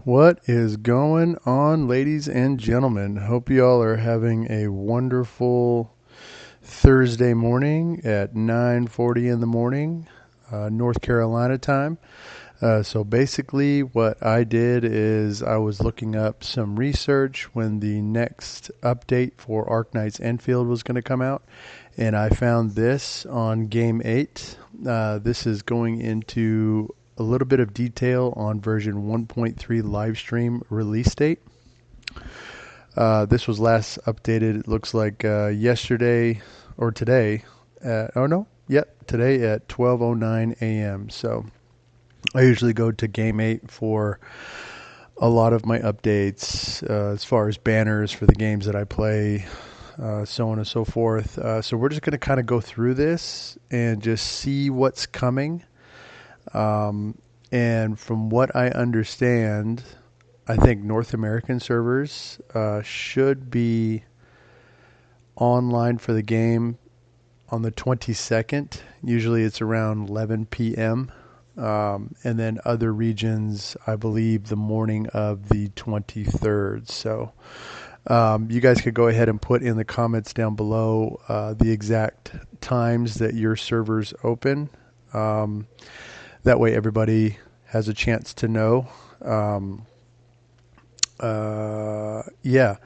What is going on, ladies and gentlemen? Hope you all are having a wonderful Thursday morning at 9:40 in the morning, North Carolina time. So basically, what I did is I was looking up some research when the next update for Arknights Endfield was going to come out, and I found this on Game 8. This is going into a little bit of detail on version 1.3 live stream release date. This was last updated, it looks like yesterday or today. Oh no, yep, today at 12:09 a.m. So I usually go to Game 8 for a lot of my updates as far as banners for the games that I play, so on and so forth. So we're just going to kind of go through this and just see what's coming. And from what I understand, I think North American servers should be online for the game on the 22nd. Usually it's around 11 p.m. And then other regions, I believe, the morning of the 23rd. So you guys could go ahead and put in the comments down below the exact times that your servers open. That way everybody has a chance to know. Yeah.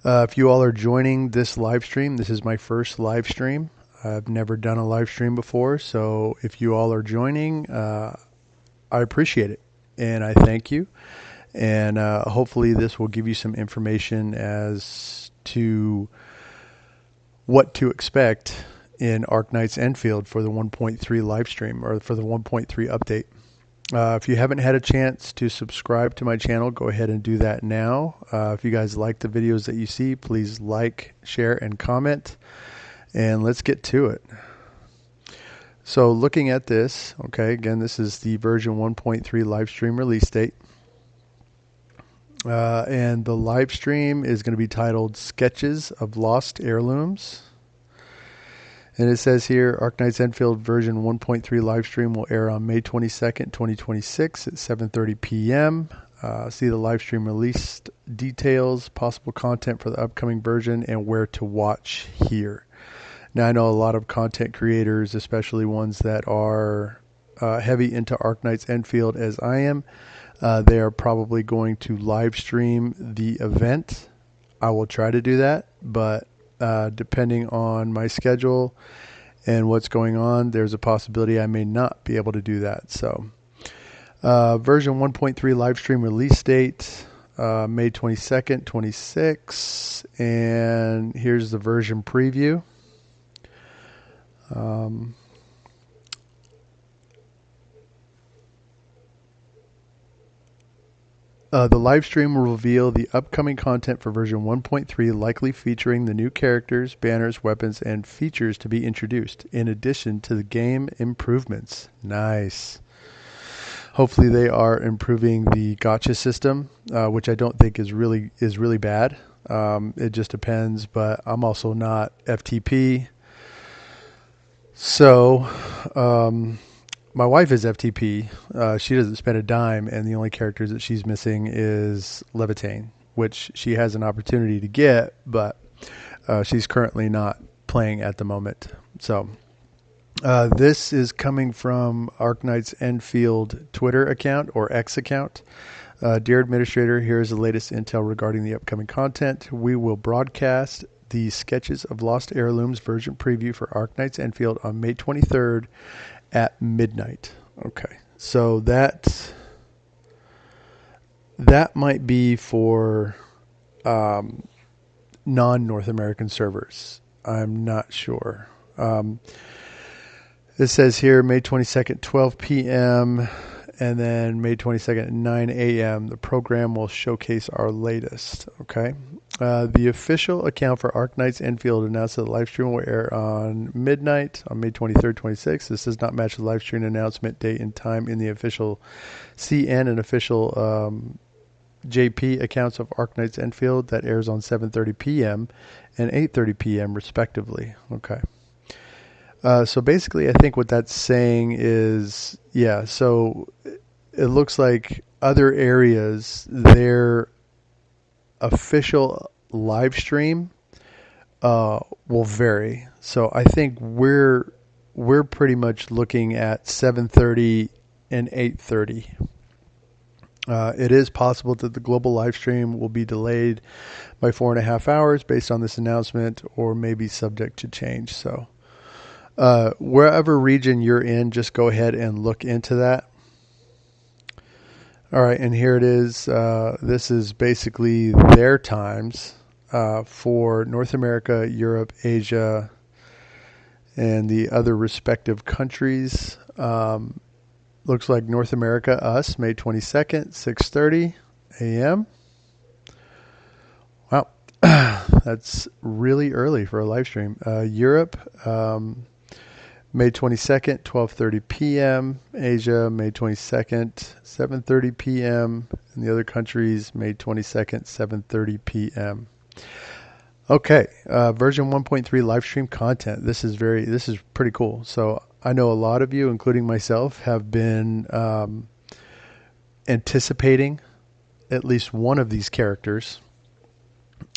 If you all are joining this live stream, this is my first live stream. I've never done a live stream before, so if you all are joining, I appreciate it and I thank you. And hopefully, this will give you some information as to what to expect in Arknights Endfield for the 1.3 live stream or for the 1.3 update. If you haven't had a chance to subscribe to my channel, go ahead and do that now. If you guys like the videos that you see, please like, share, and comment. And let's get to it. So looking at this, okay, again, this is the version 1.3 live stream release date. And the live stream is going to be titled Sketches of Lost Heirlooms. And it says here, Arknights Endfield version 1.3 live stream will air on May 22nd, 2026 at 7:30 p.m. See the live stream release details, possible content for the upcoming version, and where to watch here. Now, I know a lot of content creators, especially ones that are heavy into Arknights Endfield as I am, they are probably going to live stream the event. I will try to do that, but depending on my schedule and what's going on, there's a possibility I may not be able to do that. So, version 1.3 live stream release date, May 22nd, 26, and here's the version preview. The live stream will reveal the upcoming content for version 1.3, likely featuring the new characters, banners, weapons, and features to be introduced, in addition to the game improvements. Nice. Hopefully, they are improving the gotcha system, which I don't think is really bad. It just depends, but I'm also not FTP, so. My wife is FTP. She doesn't spend a dime, and the only characters that she's missing is Levitane, which she has an opportunity to get, but she's currently not playing at the moment. So this is coming from Arknights Endfield Twitter account or X account. Dear Administrator, here is the latest intel regarding the upcoming content. We will broadcast the Sketches of Lost Heirlooms version preview for Arknights Endfield on May 23rd at midnight. Okay, so that might be for non-North American servers. I'm not sure. It says here May 22nd, 12 p.m. and then May 22nd at 9 a.m. The program will showcase our latest. Okay. The official account for Arknights Endfield announced that the live stream will air on midnight on May 23rd, 26th. This does not match the live stream announcement date and time in the official CN and official JP accounts of Arknights Endfield that airs on 7:30 p.m. and 8:30 p.m. respectively. Okay. So basically, I think what that's saying is, yeah, so it looks like other areas, their official live stream will vary. So I think we're pretty much looking at 7:30 and 8:30. It is possible that the global live stream will be delayed by 4.5 hours based on this announcement, or maybe subject to change. So wherever region you're in, just go ahead and look into that. All right, and here it is. This is basically their times for North America, Europe, Asia, and the other respective countries. Looks like North America, us, May 22nd, 6:30 a.m. Wow, that's really early for a live stream. Europe, May 22nd, 12:30 p.m. Asia, May 22nd, 7:30 p.m. And the other countries, May 22nd, 7:30 p.m. Okay, version 1.3 live stream content. This is pretty cool. So I know a lot of you, including myself, have been anticipating at least one of these characters,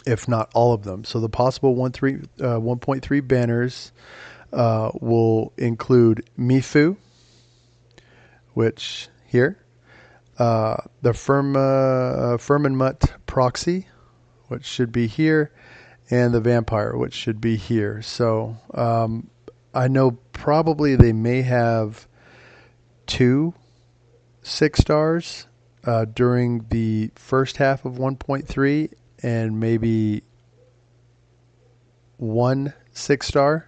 if not all of them. So the possible 1.3 banners will include Mifu, which here, the Firmament proxy, which should be here, and the vampire, which should be here. So I know probably they may have 2 6-stars during the first half of 1.3, and maybe 1 6-star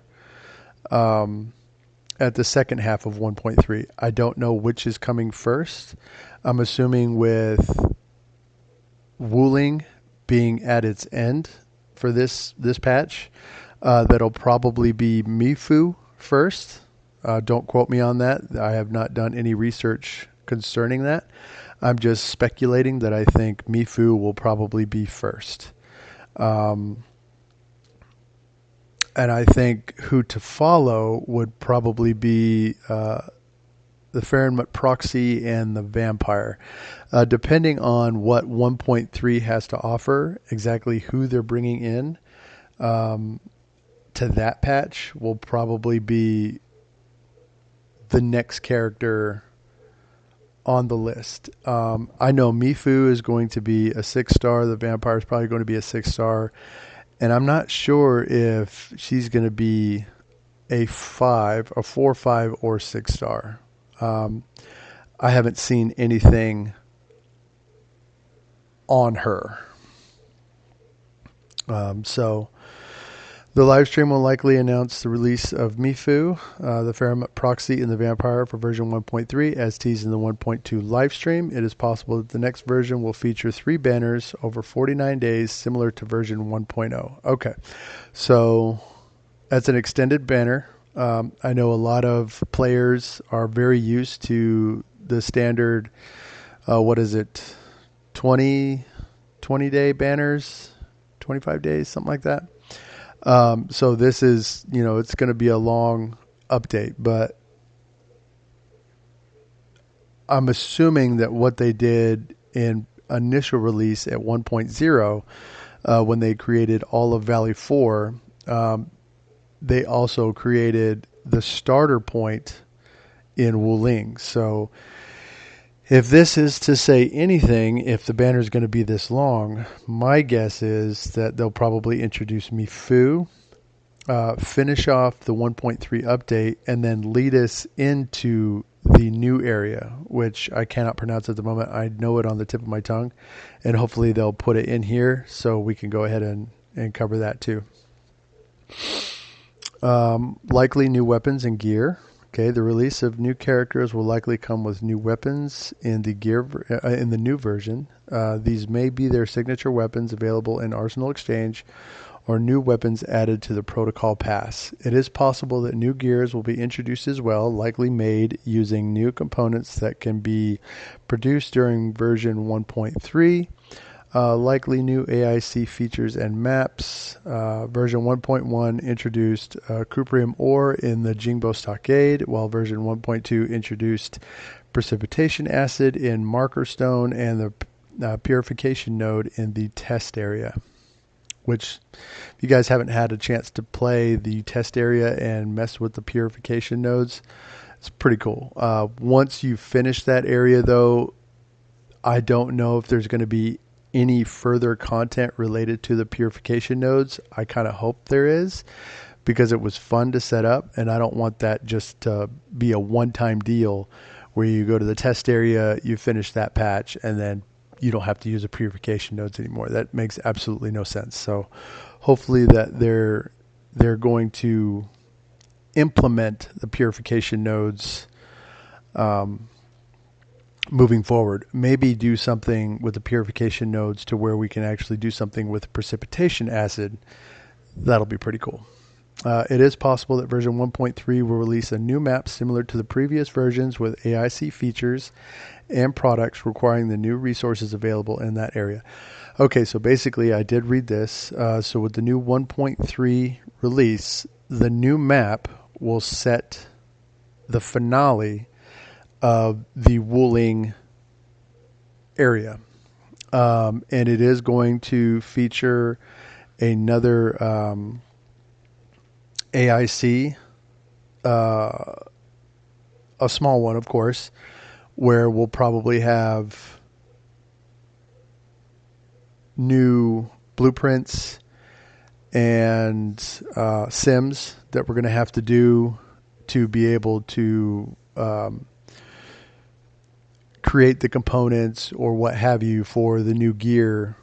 at the second half of 1.3. I don't know which is coming first. I'm assuming with Wuling being at its end for this patch, that'll probably be Mifu first. Don't quote me on that. I have not done any research concerning that. I'm just speculating that I think Mifu will probably be first. And I think who to follow would probably be the Fahrenheit proxy and the vampire. Depending on what 1.3 has to offer, exactly who they're bringing in to that patch will probably be the next character on the list. I know Mifu is going to be a 6-star. The vampire is probably going to be a 6-star. And I'm not sure if she's going to be a 4, 5, or 6-star. I haven't seen anything on her. So the live stream will likely announce the release of Mifu, the Fahrenheit proxy, and the vampire for version 1.3 as teased in the 1.2 live stream. It is possible that the next version will feature 3 banners over 49 days, similar to version 1.0. Okay, so that's an extended banner. I know a lot of players are very used to the standard, 20-day banners, 25 days, something like that. So this is, it's going to be a long update, but I'm assuming that what they did in initial release at 1.0, when they created all of Valley 4, they also created the starter point in Wuling. So if this is to say anything, if the banner is going to be this long, my guess is that they'll probably introduce Mifu, finish off the 1.3 update, and then lead us into the new area, which I cannot pronounce at the moment. I know it on the tip of my tongue, and hopefully they'll put it in here so we can go ahead and cover that too. Likely new weapons and gear. Okay, the release of new characters will likely come with new weapons in the in the new version. These may be their signature weapons available in Arsenal Exchange, or new weapons added to the Protocol Pass. It is possible that new gears will be introduced as well, likely made using new components that can be produced during version 1.3. Likely new AIC features and maps. Version 1.1 introduced cuprium ore in the Jingbo Stockade, while version 1.2 introduced precipitation acid in marker stone and the purification node in the test area. Which, if you guys haven't had a chance to play the test area and mess with the purification nodes, it's pretty cool. Once you finish that area, though, I don't know if there's going to be any further content related to the purification nodes. I kind of hope there is, because it was fun to set up, and I don't want that just to be a one-time deal where you go to the test area, you finish that patch, and then you don't have to use the purification nodes anymore. That makes absolutely no sense. So hopefully that they're going to implement the purification nodes moving forward. Maybe do something with the purification nodes to where we can actually do something with precipitation acid. That'll be pretty cool. It is possible that version 1.3 will release a new map similar to the previous versions with AIC features and products requiring the new resources available in that area. Okay, so basically I did read this. So with the new 1.3 release, the new map will set the finale of the Wuling area. And it is going to feature another AIC, a small one, of course, where we'll probably have new blueprints and sims that we're going to have to do to be able to create the components or what have you for the new gear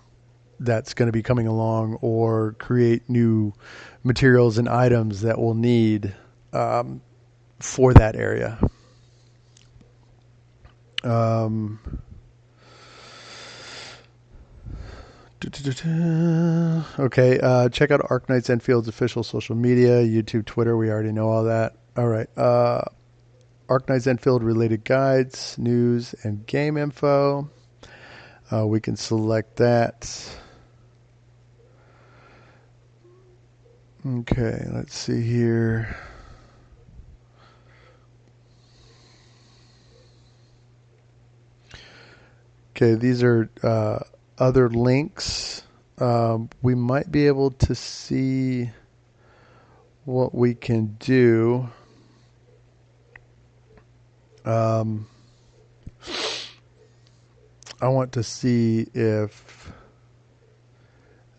that's going to be coming along, or create new materials and items that we'll need for that area. Okay, check out Arknights Enfield's official social media, YouTube, Twitter. We already know all that. All right. Arknights Enfield related guides, news, and game info. We can select that. Okay, let's see here. Okay, these are other links. We might be able to see what we can do. I want to see if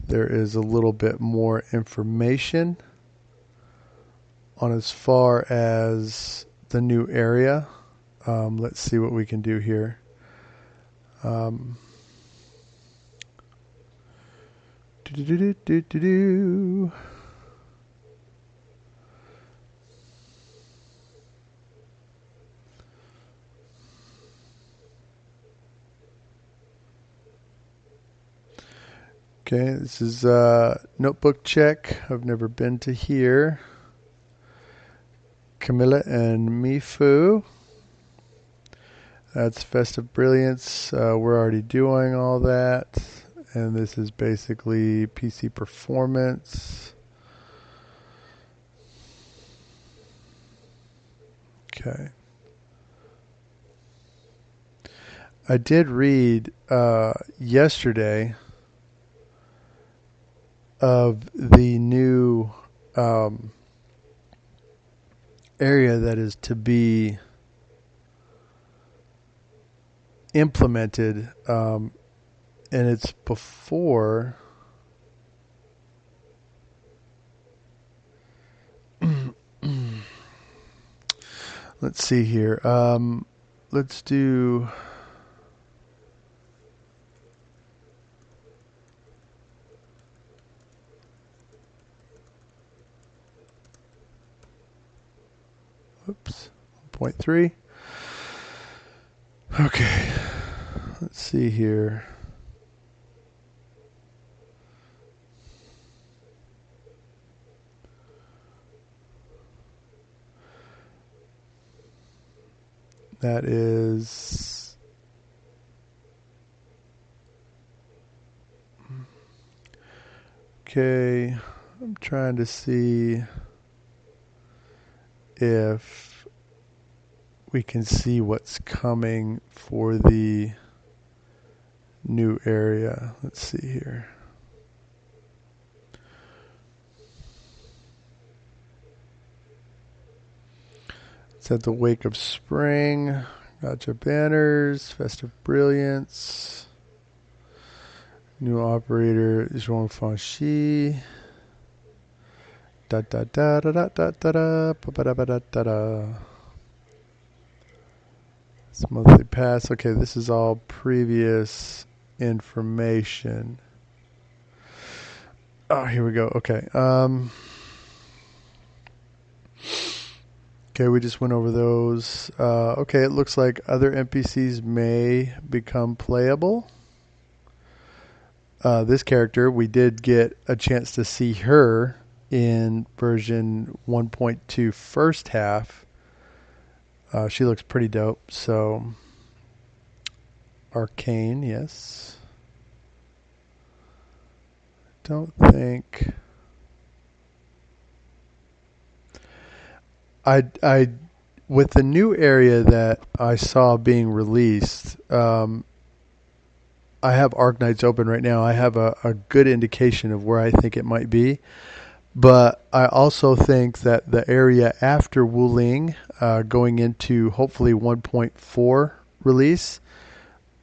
there is a little bit more information on as far as the new area. Let's see what we can do here. Okay, this is Notebook Check. I've never been to here. Camilla and Mifu. That's Festive Brilliance. We're already doing all that. And this is basically PC performance. Okay. I did read yesterday of the new area that is to be implemented, and it's before let's see here. Let's do oops, 1.3. Okay, let's see here. That is Okay, I'm trying to see if we can see what's coming for the new area. Let's see here. It's at the Wake of Spring. Gotcha banners. Festive Brilliance. New operator Jean Franchi. Da da da da da da da da da da da da. It's monthly pass. Okay, this is all previous information. Oh, here we go. Okay. Okay, we just went over those. Okay, it looks like other NPCs may become playable. This character, we did get a chance to see her in version 1.2 first half. She looks pretty dope. So, Arcane, yes. Don't think... I with the new area that I saw being released, I have Arknights open right now. I have a good indication of where I think it might be. But I also think that the area after Wuling, going into hopefully 1.4 release,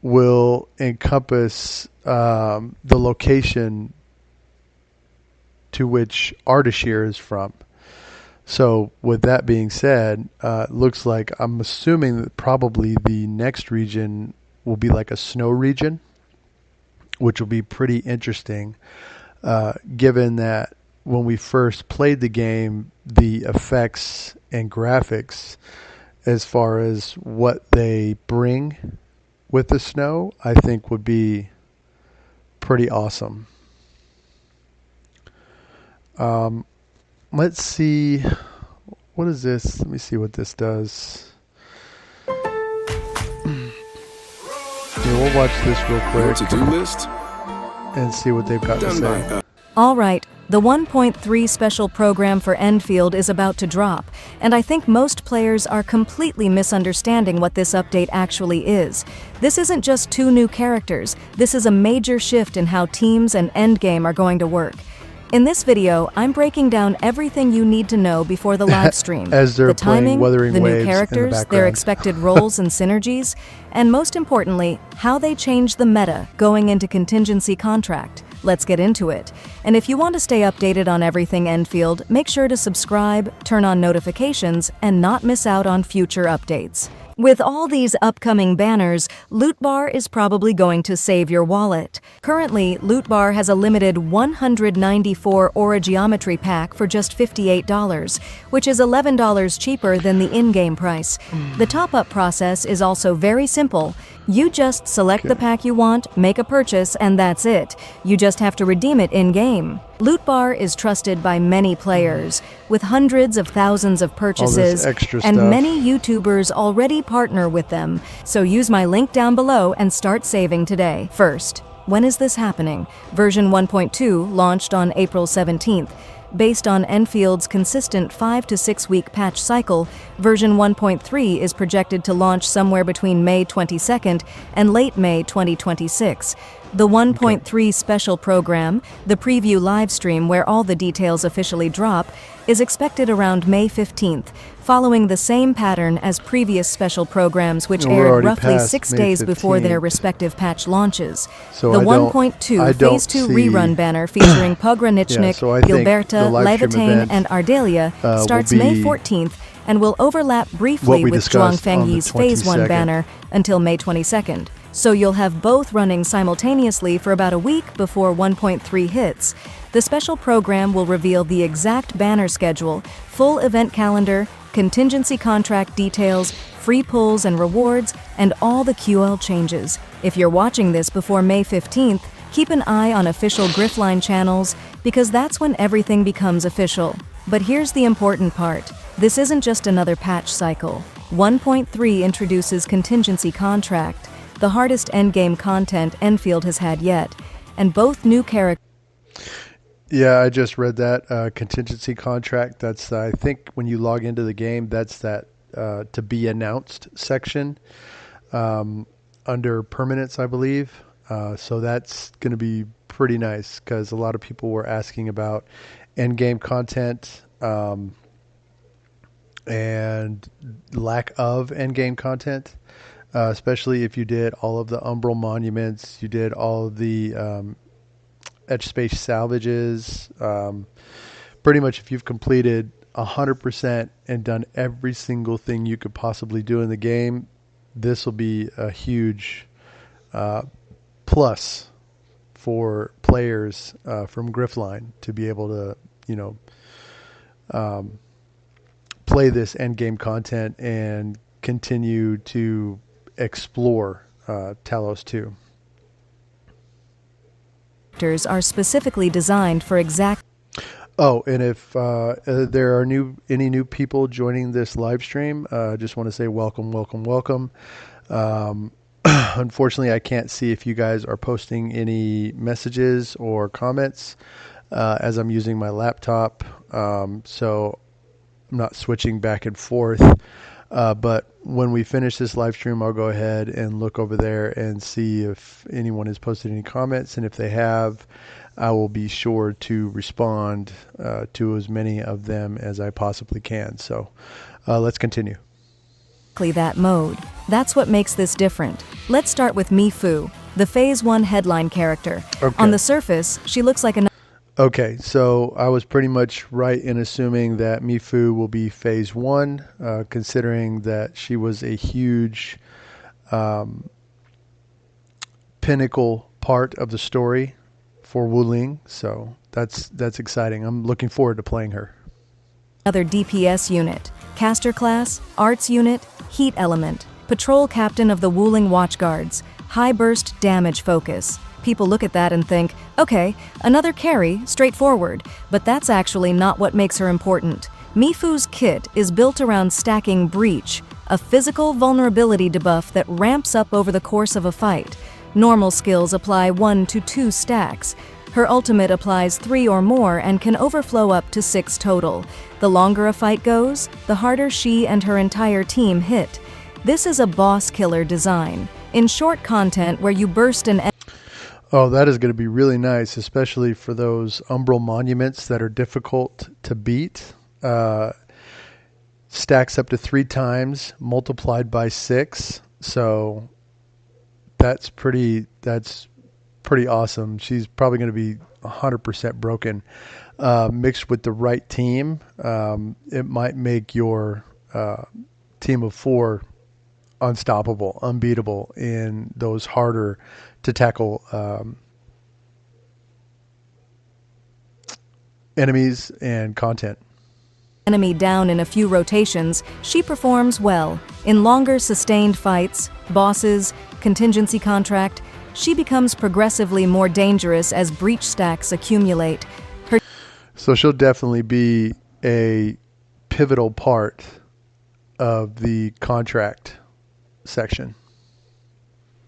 will encompass the location to which Ardashir is from. So with that being said, looks like I'm assuming that probably the next region will be like a snow region, which will be pretty interesting, given that when we first played the game, the effects and graphics as far as what they bring with the snow, I think would be pretty awesome. Let's see, what is this? Let me see what this does. Yeah, we'll watch this real quick. To-do list and see what they've got to say. All right, the 1.3 special program for Endfield is about to drop, and I think most players are completely misunderstanding what this update actually is. This isn't just 2 new characters, this is a major shift in how teams and endgame are going to work. In this video, I'm breaking down everything you need to know before the live stream. As they're the timing, Wuthering the new Waves characters, their expected roles and synergies, and most importantly, how they change the meta going into contingency contract. Let's get into it. And if you want to stay updated on everything Endfield, make sure to subscribe, turn on notifications, and not miss out on future updates. With all these upcoming banners, Loot Bar is probably going to save your wallet. Currently, Loot Bar has a limited 194 Orogeometry pack for just $58, which is $11 cheaper than the in-game price. The top-up process is also very simple. You just select the pack you want, make a purchase, and that's it. You just have to redeem it in-game. Loot Bar is trusted by many players, with hundreds of thousands of purchases, and many YouTubers already partner with them. So use my link down below and start saving today. First, when is this happening? Version 1.2 launched on April 17th. Based on Enfield's consistent 5 to 6 week patch cycle, version 1.3 is projected to launch somewhere between May 22nd and late May 2026. The 1.3 special program, the preview livestream where all the details officially drop, is expected around May 15th, following the same pattern as previous special programs which aired roughly 6 days before their respective patch launches. So the 1.2 Phase 2 rerun banner featuring Pogranichnik, Gilberta, Levitain, and Ardelia starts May 14th and will overlap briefly with Zhuangfengyi's Phase 1 banner until May 22nd. So you'll have both running simultaneously for about a week before 1.3 hits. The special program will reveal the exact banner schedule, full event calendar, contingency contract details, free pulls and rewards, and all the QL changes. If you're watching this before May 15th, keep an eye on official Griffline channels, because that's when everything becomes official. But here's the important part. This isn't just another patch cycle. 1.3 introduces contingency contract, the hardest endgame content Endfield has had yet, and both new characters. Yeah, I just read that contingency contract. That's I think when you log into the game, that's that to be announced section um, under permanents, I believe. So that's going to be pretty nice because a lot of people were asking about end game content and lack of end game content. Especially if you did all of the umbral monuments, you did all of the edge space salvages. Pretty much, if you've completed 100% and done every single thing you could possibly do in the game, this will be a huge uh, plus for players from Griffline to be able to, you know, um, play this end game content and continue to explore Talos 2. Are specifically designed for exact. Oh, and if there are any new people joining this live stream, I just want to say welcome, welcome, welcome. Um, unfortunately, I can't see if you guys are posting any messages or comments as I'm using my laptop, so I'm not switching back and forth. But when we finish this live stream, I'll go ahead and look over there and see if anyone has posted any comments, and if they have, I will be sure to respond to as many of them as I possibly can. So let's continue. That mode. That's what makes this different. Let's start with Mifu, the Phase 1 headline character. Okay. On the surface, she looks like a. Okay, so I was pretty much right in assuming that Mifu will be Phase 1, considering that she was a huge pinnacle part of the story for Wuling. So that's exciting. I'm looking forward to playing her. Another DPS unit, caster class, arts unit, heat element, patrol captain of the Wuling Watchguards, high burst damage focus. People look at that and think, okay, another carry, straightforward, but that's actually not what makes her important. Mifu's kit is built around stacking Breach, a physical vulnerability debuff that ramps up over the course of a fight. Normal skills apply 1 to 2 stacks. Her ultimate applies 3 or more and can overflow up to 6 total. The longer a fight goes, the harder she and her entire team hit. This is a boss killer design. In short content where you burst an. Oh, that is going to be really nice, especially for those umbral monuments that are difficult to beat. Stacks up to 3 times, multiplied by 6. So that's pretty awesome. She's probably going to be 100% broken. Mixed with the right team, it might make your team of 4 unstoppable, unbeatable in those harder to tackle enemies and content. Enemy down in a few rotations, she performs well. In longer sustained fights, bosses, contingency contract, she becomes progressively more dangerous as breach stacks accumulate. So she'll definitely be a pivotal part of the contract section.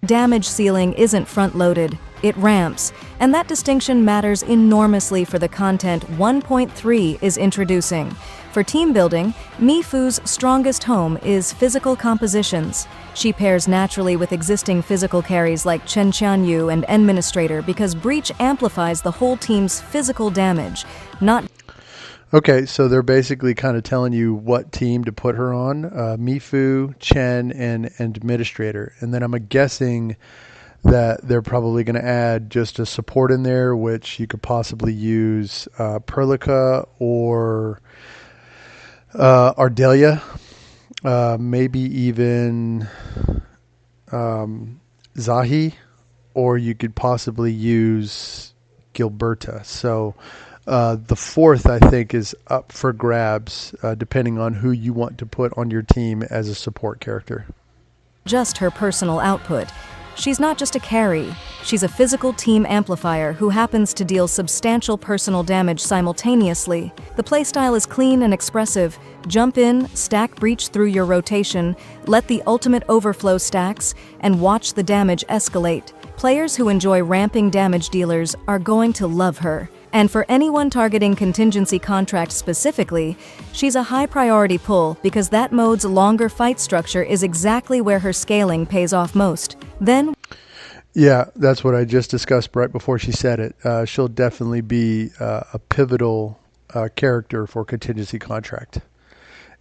Damage ceiling isn't front-loaded, it ramps, and that distinction matters enormously for the content 1.3 is introducing. For team building, Mifu's strongest home is physical compositions. She pairs naturally with existing physical carries like Chen Qianyu and Administrator because Breach amplifies the whole team's physical damage, not. Okay, so they're basically kind of telling you what team to put her on, Mifu, Chen, and Administrator. And then I'm guessing that they're probably going to add just a support in there, which you could possibly use Perlica or Ardelia, maybe even Zahi, or you could possibly use Gilberta. So the 4th, I think, is up for grabs, depending on who you want to put on your team as a support character. Just her personal output. She's not just a carry, she's a physical team amplifier who happens to deal substantial personal damage simultaneously. The playstyle is clean and expressive. Jump in, stack Breach through your rotation, let the ultimate overflow stacks, and watch the damage escalate. Players who enjoy ramping damage dealers are going to love her. And for anyone targeting contingency contract specifically, she's a high priority pull because that mode's longer fight structure is exactly where her scaling pays off most. Then, Yeah, that's what I just discussed right before she said it. She'll definitely be a pivotal character for contingency contract.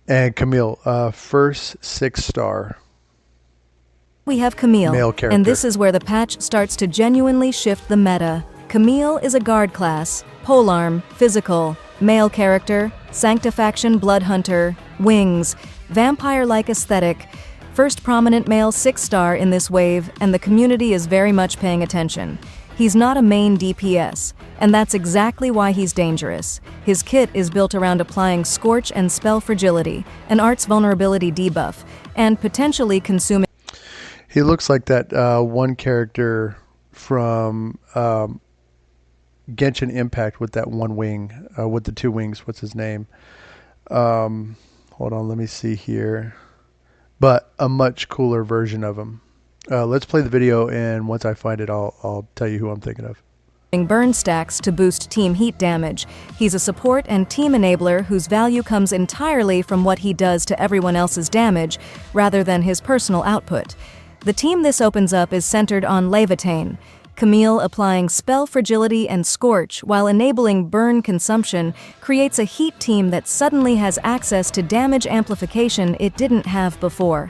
And Camille, first 6-star we have Camille, male and this character. is where the patch starts to genuinely shift the meta. Camille is a guard class, polearm, physical, male character, sanctifaction blood hunter, wings, vampire-like aesthetic, first prominent male 6-star in this wave, and the community is very much paying attention. He's not a main DPS, and that's exactly why he's dangerous. His kit is built around applying Scorch and Spell Fragility, an art's vulnerability debuff, and potentially consuming. He looks like that one character from Genshin Impact with that one wing, with the 2 wings. What's his name? Hold on, let me see here. But a much cooler version of him. Let's play the video, and once I find it, I'll tell you who I'm thinking of. Burn stacks to boost team heat damage. He's a support and team enabler whose value comes entirely from what he does to everyone else's damage, rather than his personal output. The team this opens up is centered on Levitane. Camille applying Spell Fragility and Scorch while enabling burn consumption creates a heat team that suddenly has access to damage amplification it didn't have before.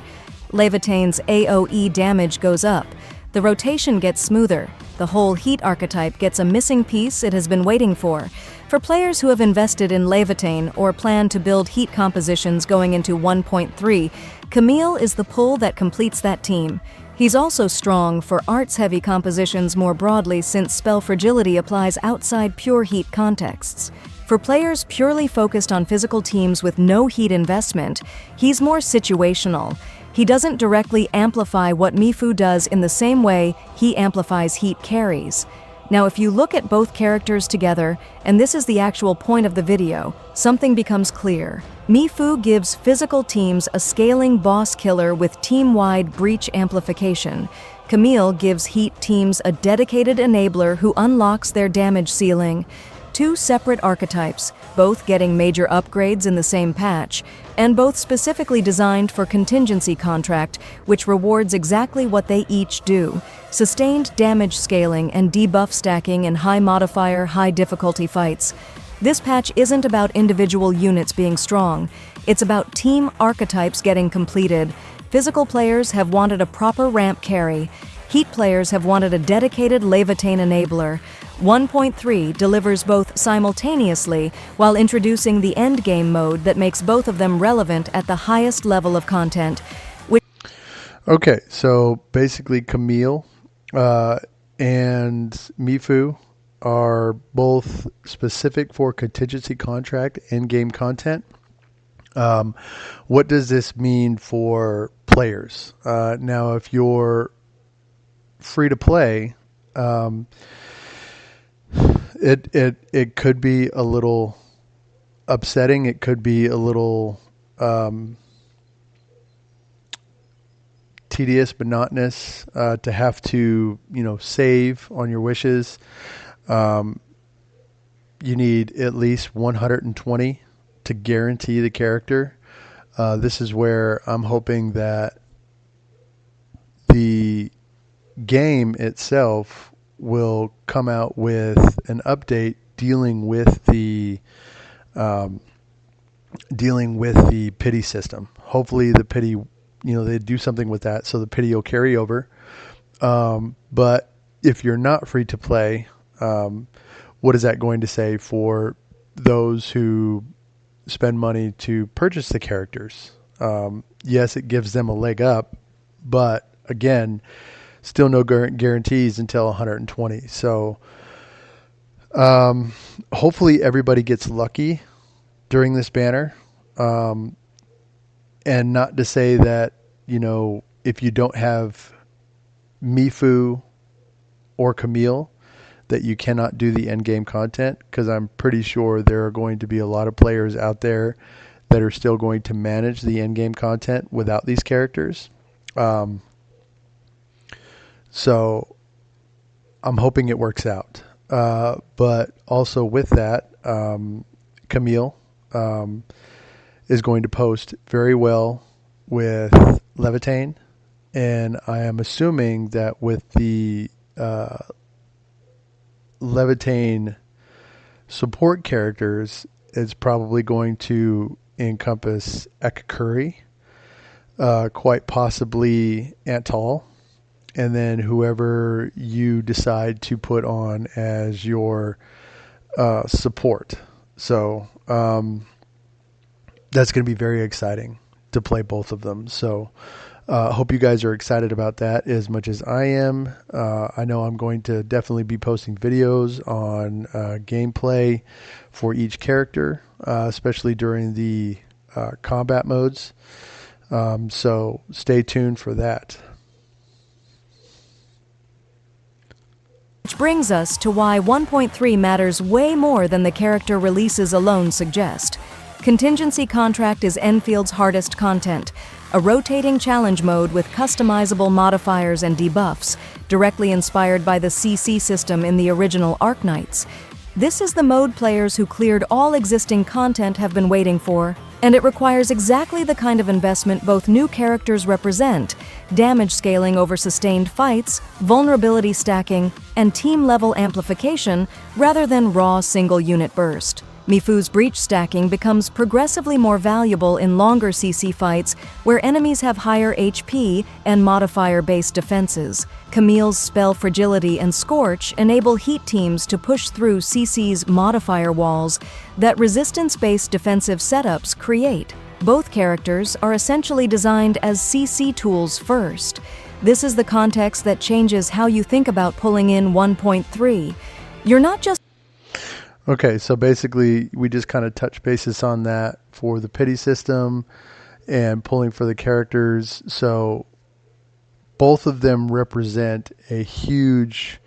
Levitane's AoE damage goes up. The rotation gets smoother. The whole heat archetype gets a missing piece it has been waiting for. For players who have invested in Levitane or plan to build heat compositions going into 1.3, Camille is the pull that completes that team. He's also strong for arts-heavy compositions more broadly since Spell Fragility applies outside pure heat contexts. For players purely focused on physical teams with no heat investment, he's more situational. He doesn't directly amplify what Mifu does in the same way he amplifies heat carries. Now, if you look at both characters together, and this is the actual point of the video, something becomes clear. Mifu gives physical teams a scaling boss killer with team-wide breach amplification. Camille gives heat teams a dedicated enabler who unlocks their damage ceiling. 2 separate archetypes, both getting major upgrades in the same patch, and both specifically designed for contingency contract, which rewards exactly what they each do: sustained damage scaling and debuff stacking in high modifier, high difficulty fights. This patch isn't about individual units being strong, it's about team archetypes getting completed. Physical players have wanted a proper ramp carry. Heat players have wanted a dedicated Levitane enabler. 1.3 delivers both simultaneously while introducing the endgame mode that makes both of them relevant at the highest level of content. Okay, so basically Camille and Mifu are both specific for contingency contract in-game content. What does this mean for players? Now, if you're free to play, it could be a little upsetting. It could be a little tedious, monotonous to have to, save on your wishes. You need at least 120 to guarantee the character. This is where I'm hoping that the game itself will come out with an update dealing with the pity system. Hopefully the pity, they do something with that so the pity will carry over. But if you're not free to play, what is that going to say for those who spend money to purchase the characters? Yes, it gives them a leg up, but again, still no guarantees until 120. So hopefully everybody gets lucky during this banner. And not to say that, if you don't have Mifu or Camille, that you cannot do the end game content, because I'm pretty sure there are going to be a lot of players out there that are still going to manage the end game content without these characters. So I'm hoping it works out. But also with that, Camille is going to post very well with Levitain, and I am assuming that with the Levitain support characters, it's probably going to encompass Ekakuri, quite possibly Antal, and then whoever you decide to put on as your support. So that's going to be very exciting to play both of them. So hope you guys are excited about that as much as I am. I know I'm going to definitely be posting videos on gameplay for each character, especially during the combat modes. So stay tuned for that. Which brings us to why 1.3 matters way more than the character releases alone suggest. Contingency Contract is Enfield's hardest content, a rotating challenge mode with customizable modifiers and debuffs, directly inspired by the CC system in the original Arknights. This is the mode players who cleared all existing content have been waiting for, and it requires exactly the kind of investment both new characters represent: damage scaling over sustained fights, vulnerability stacking, and team-level amplification rather than raw single-unit burst. Mifu's breach stacking becomes progressively more valuable in longer CC fights where enemies have higher HP and modifier-based defenses. Camille's spell fragility and scorch enable heat teams to push through CC's modifier walls that resistance-based defensive setups create. Both characters are essentially designed as CC tools first. This is the context that changes how you think about pulling in 1.3. You're not just Okay, so basically we just kind of touch bases on that for the pity system and pulling for the characters. So both of them represent a huge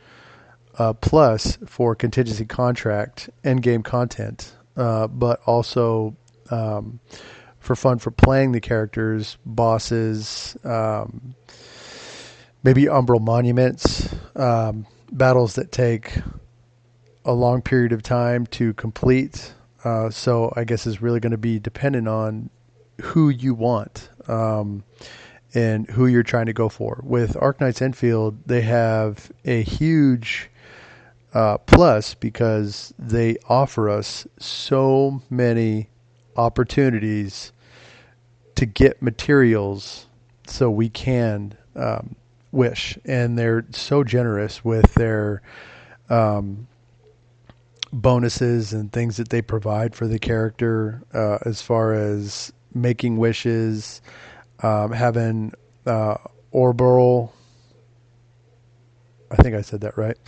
plus for contingency contract endgame content, but also for fun for playing the characters, bosses, maybe umbral monuments, battles that take a long period of time to complete. So I guess is really going to be dependent on who you want and who you're trying to go for. With Arknights Endfield, they have a huge plus because they offer us so many opportunities to get materials so we can wish. And they're so generous with their bonuses and things that they provide for the character, as far as making wishes, having orbital, I think I said that right.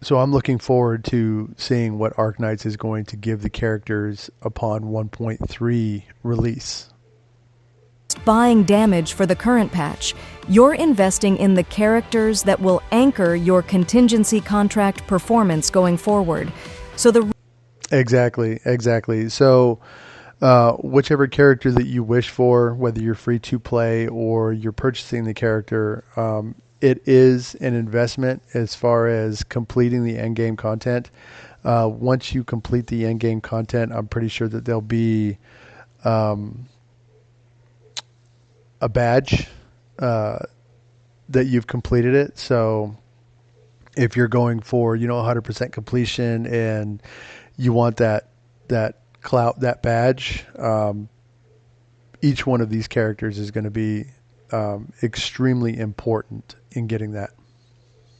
So I'm looking forward to seeing what Arknights is going to give the characters upon 1.3 release. Buying damage for the current patch. You're investing in the characters that will anchor your contingency contract performance going forward. So the Exactly. So whichever character that you wish for, whether you're free to play or you're purchasing the character, it is an investment as far as completing the endgame content. Once you complete the endgame content, I'm pretty sure that there'll be a badge that you've completed it. So if you're going for 100% completion and you want that clout, that badge, each one of these characters is going to be extremely important in getting that.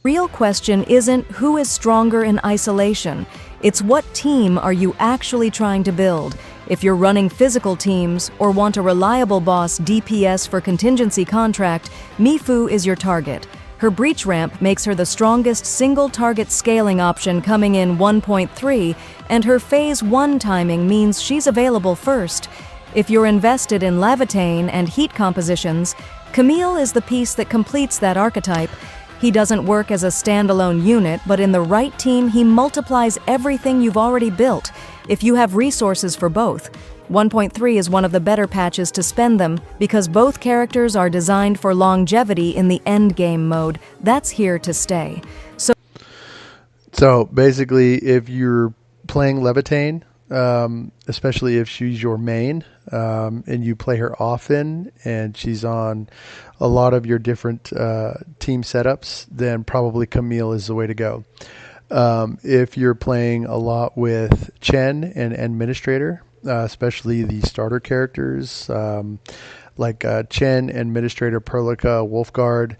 real question isn't who is stronger in isolation. It's what team are you actually trying to build. If you're running physical teams or want a reliable boss DPS for contingency contract, Mifu is your target. Her breach ramp makes her the strongest single target scaling option coming in 1.3, and her phase 1 timing means she's available first. If you're invested in Levitain and heat compositions, Camille is the piece that completes that archetype. He doesn't work as a standalone unit, but in the right team he multiplies everything you've already built. If you have resources for both, 1.3 is one of the better patches to spend them because both characters are designed for longevity in the endgame mode. That's here to stay. So basically, if you're playing Levitane, especially if she's your main, and you play her often and she's on a lot of your different team setups, then probably Camille is the way to go. If you're playing a lot with Chen and Administrator, especially the starter characters like Chen, Administrator, Perlica, Wolfguard,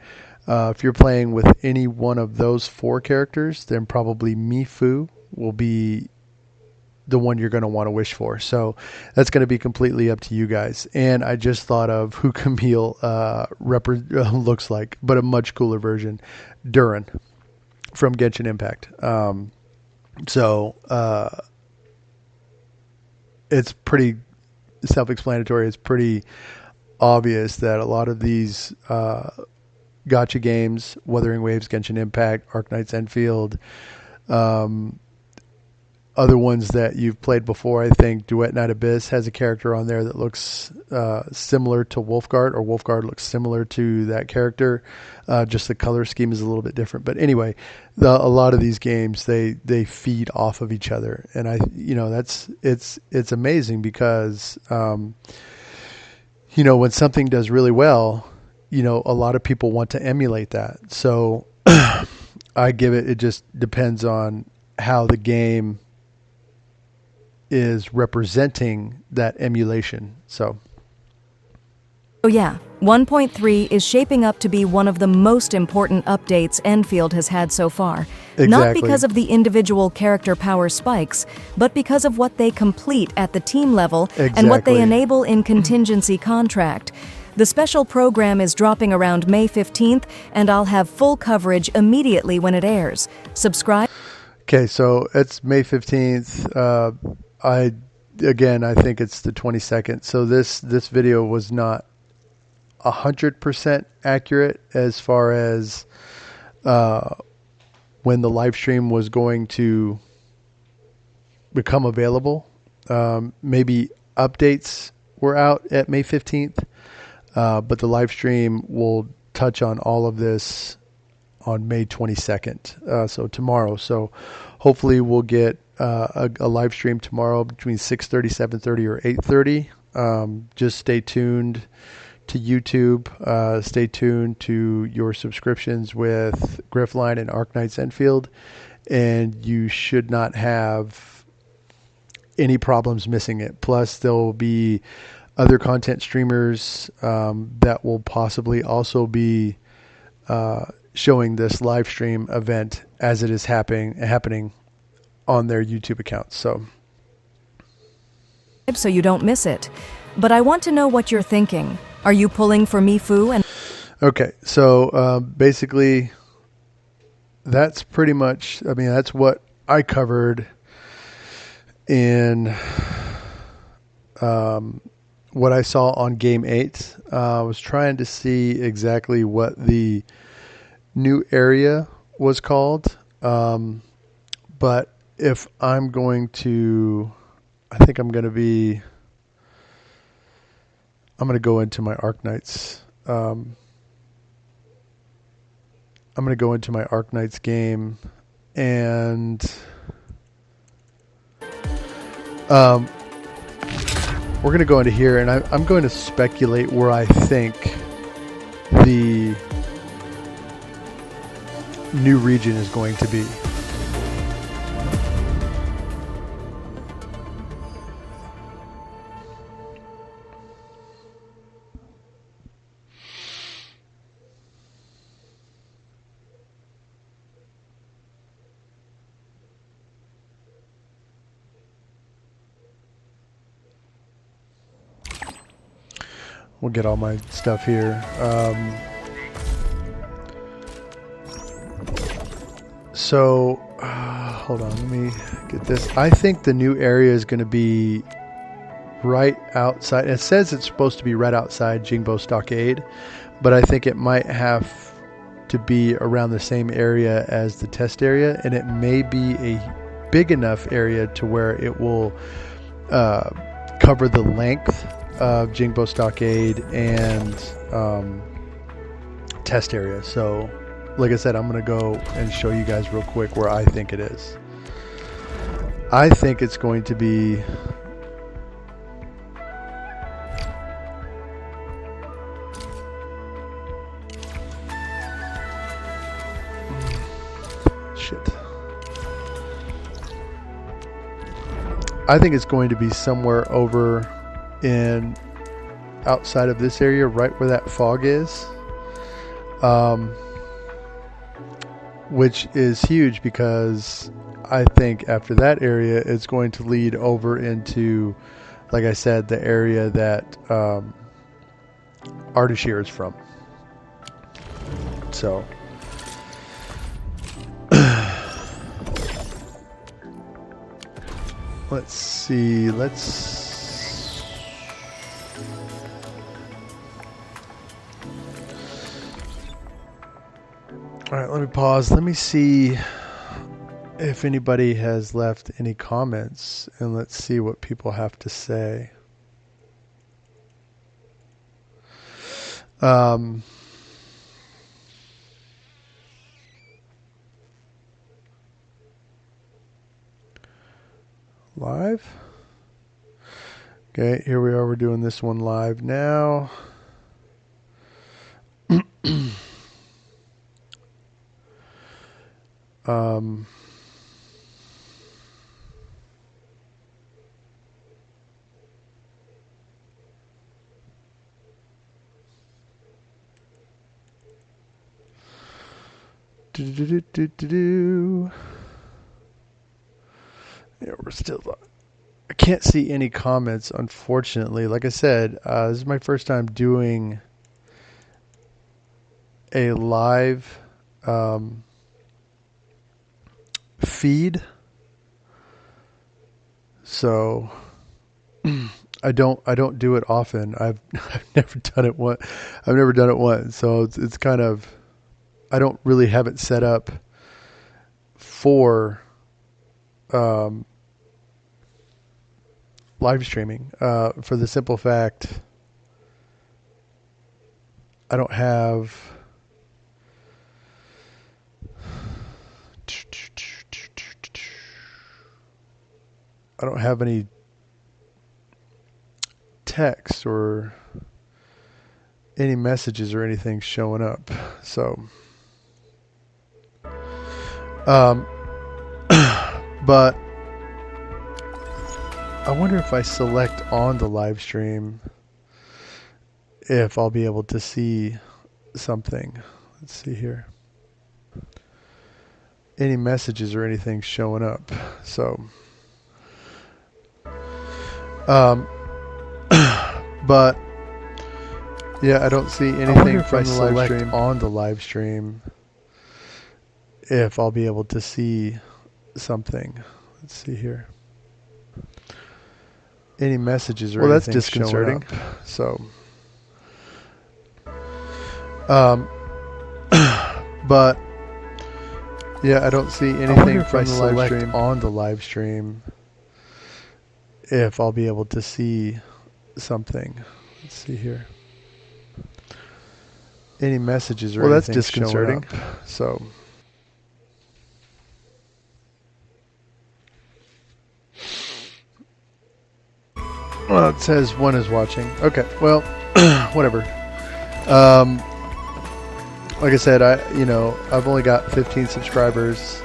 if you're playing with any one of those four characters, then probably Mifu will be the one you're going to want to wish for. So that's going to be completely up to you guys. And I just thought of who Camille looks like, but a much cooler version, Durin from Genshin Impact. It's pretty self-explanatory. It's pretty obvious that a lot of these gacha games, Wuthering Waves, Genshin Impact, Arknights, Endfield, other ones that you've played before, I think Duet Night Abyss has a character on there that looks similar to Wolfguard, or Wolfguard looks similar to that character. Just the color scheme is a little bit different. But anyway, a lot of these games they feed off of each other, and it's amazing because when something does really well, a lot of people want to emulate that. So I give it. It just depends on how the game is representing that emulation. So yeah, 1.3 is shaping up to be one of the most important updates Endfield has had so far. Exactly. Not because of the individual character power spikes, but because of what they complete at the team level and what they enable in contingency contract. The special program is dropping around May 15th, and I'll have full coverage immediately when it airs. Subscribe. Okay, so it's May 15th. I think it's the 22nd. So this video was not 100% accurate as far as when the live stream was going to become available. Maybe updates were out at May 15th, but the live stream will touch on all of this on May 22nd, so tomorrow. So hopefully we'll get a live stream tomorrow between 6:30, 7:30, or 8:30. Just stay tuned to YouTube. Stay tuned to your subscriptions with Griffline and Arknights Endfield, and you should not have any problems missing it. Plus, there will be other content streamers that will possibly also be showing this live stream event as it is happening on their YouTube accounts. So you don't miss it. But I want to know what you're thinking. Are you pulling for Mifu? Okay, so basically that's pretty much, that's what I covered in what I saw on Game 8. I was trying to see exactly what the new area was called. But if I'm going to, I think I'm going to go into my Arknights. I'm going to go into my Arknights game, and we're going to go into here, and I'm going to speculate where I think the new region is going to be. We'll get all my stuff here. Hold on, let me get this. I think the new area is going to be right outside. It says it's supposed to be right outside Jingbo Stockade, but I think it might have to be around the same area as the test area, and it may be a big enough area to where it will cover the length of Jingbo Stockade and test area. So like I said, I'm going to go and show you guys real quick where I think it is. I think it's going to be I think it's going to be somewhere over in outside of this area, right where that fog is, which is huge because I think after that area, it's going to lead over into, like I said, the area that Ardashir is from. So let's see. All right, let me pause. Let me see if anybody has left any comments, and let's see what people have to say. Live. Okay, here we are. We're doing this one live now. Yeah, we're still. I can't see any comments, unfortunately. Like I said, this is my first time doing a live feed, so I don't do it often. I've never done it once. I've never done it once, so it's kind of, I don't really have it set up for live streaming, for the simple fact I don't have any text or any messages or anything showing up. So but I wonder if I select on the live stream if I'll be able to see something. Let's see here. Any messages or anything showing up. So but yeah, I don't see anything from the live stream on the live stream if I'll be able to see something. Let's see here. Any messages or anything. Well, that's disconcerting. So but yeah, I don't see anything from the live stream on the live stream if I'll be able to see something. Let's see here. Any messages or anything. Well, that's disconcerting. So well, it says one is watching. Okay, well, whatever. Like I said, I've only got 15 subscribers.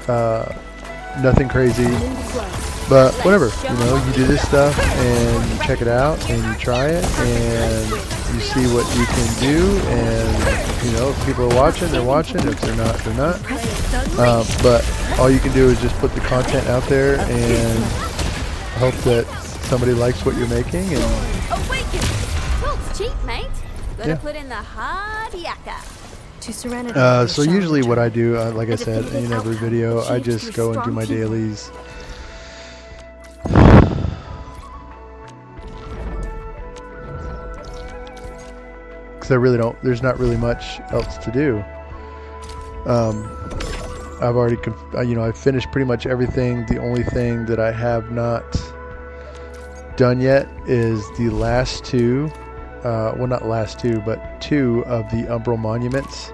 Nothing crazy, but whatever. You do this stuff and you check it out and you try it and you see what you can do. And if people are watching, they're watching. If they're not, they're not. But all you can do is just put the content out there and hope that somebody likes what you're making. And Salt's cheap, mate. Gotta put in the hard yakka. So usually what I do, like I said, in every video, I just go and do my dailies. Because there's not really much else to do. I've already, I've finished pretty much everything. The only thing that I have not done yet is the last two, well, not last two, but two of the Umbral Monuments.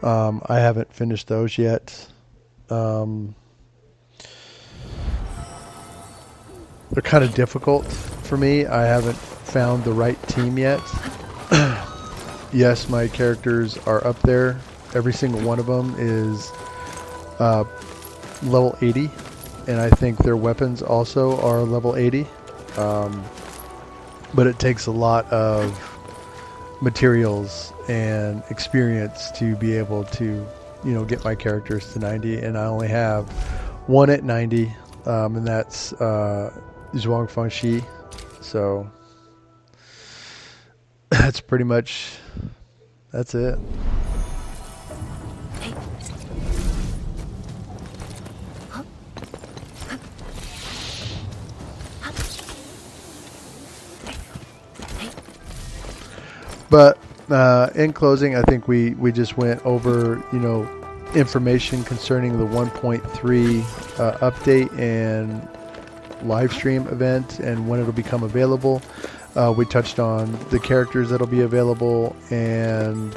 I haven't finished those yet. They're kind of difficult for me. I haven't found the right team yet. Yes, my characters are up there. Every single one of them is level 80, and I think their weapons also are level 80. But it takes a lot of materials and experience to be able to, get my characters to 90, and I only have one at 90, and that's Zhuang Fangxi. So that's pretty much, that's it. But in closing, I think we just went over, information concerning the 1.3 update and live stream event and when it'll become available. We touched on the characters that'll be available, and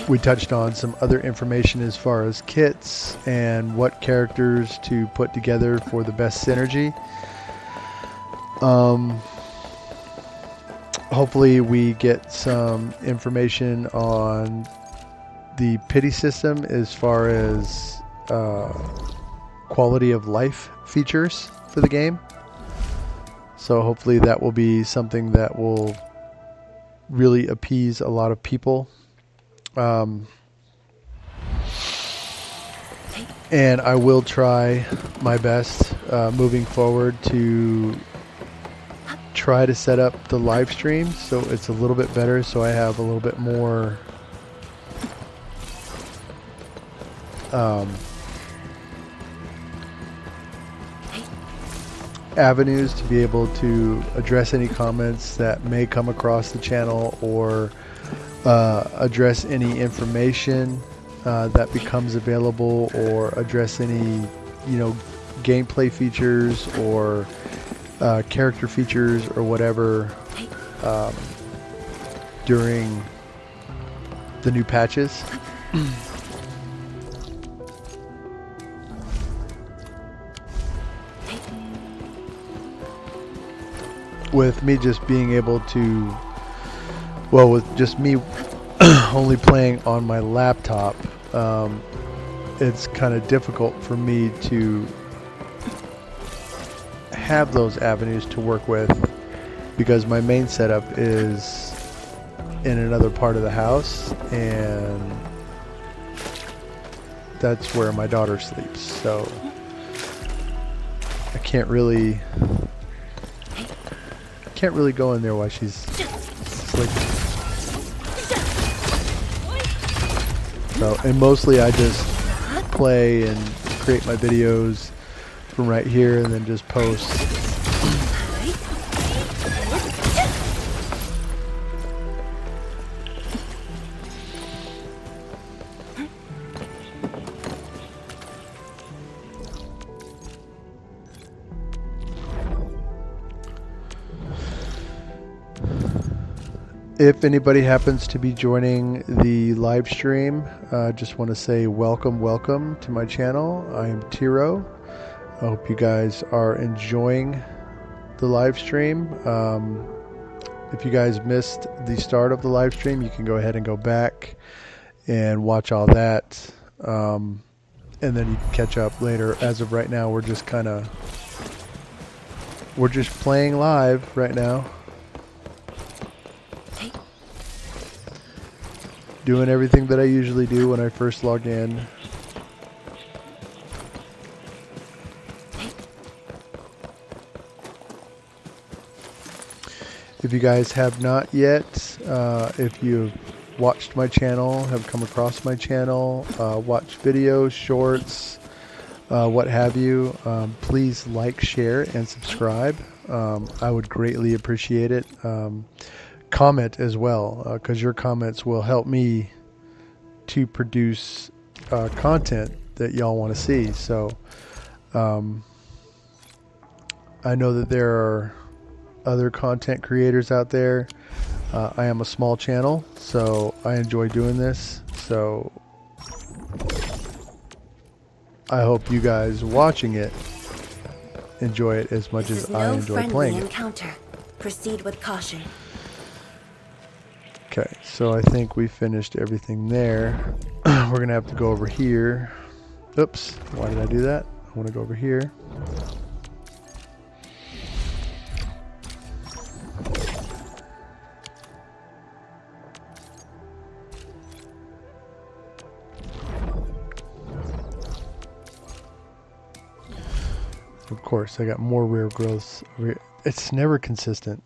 we touched on some other information as far as kits and what characters to put together for the best synergy. Hopefully we get some information on the pity system as far as quality of life features for the game. So hopefully that will be something that will really appease a lot of people. And I will try my best moving forward to try to set up the live stream so it's a little bit better, so I have a little bit more avenues to be able to address any comments that may come across the channel, or address any information that becomes available, or address any gameplay features or character features or whatever during the new patches. With me just being able to, well, with just me only playing on my laptop, it's kind of difficult for me to have those avenues to work with, because my main setup is in another part of the house, and that's where my daughter sleeps, so I can't really go in there while she's sleeping. So, and mostly I just play and create my videos from right here and then just post. If anybody happens to be joining the live stream, just want to say welcome to my channel. I am Tiro. I hope you guys are enjoying the live stream. If you guys missed the start of the live stream, you can go ahead and go back and watch all that, and then you can catch up later. As of right now, we're just playing live right now, doing everything that I usually do when I first log in. If you guys have not yet, if you've watched my channel, have come across my channel, watched videos, shorts, what have you, please like, share, and subscribe. I would greatly appreciate it. Comment as well, because your comments will help me to produce content that y'all want to see. So I know that there are other content creators out there. I am a small channel, so I enjoy doing this. So I hope you guys watching it enjoy it as much as I enjoy playing it. Encounter. Proceed with caution. Okay, so I think we finished everything there. We're gonna have to go over here. Oops, why did I do that? I want to go over here. Of course, I got more rare growths. It's never consistent.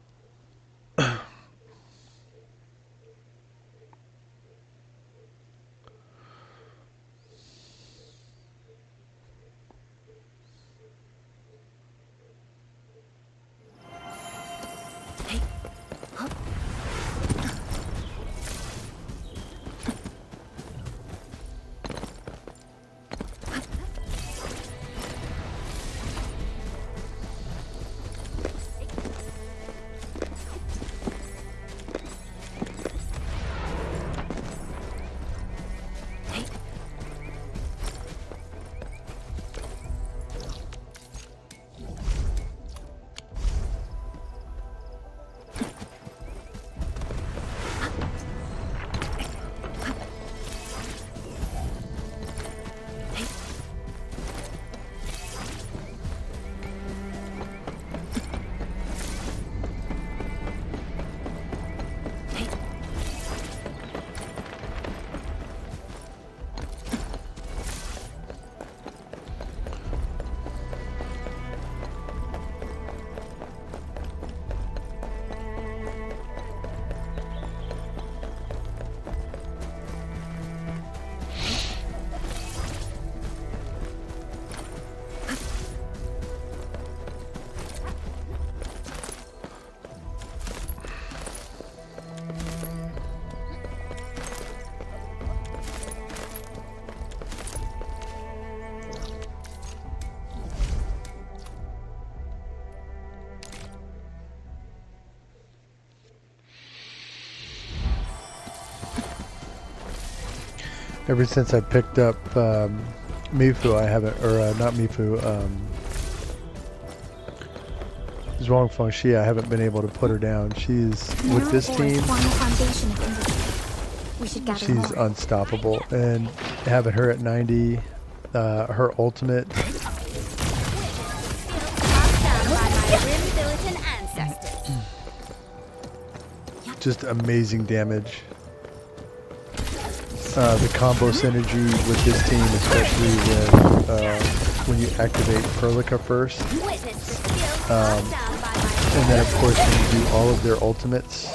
Ever since I picked up Mifu, I haven't, or not Mifu, Zhuangfeng Shi, I haven't been able to put her down. She's, with this team, she's unstoppable. And having her at 90, her ultimate, just amazing damage. The combo synergy with this team, especially when you activate Perlica first, and then of course when you do all of their ultimates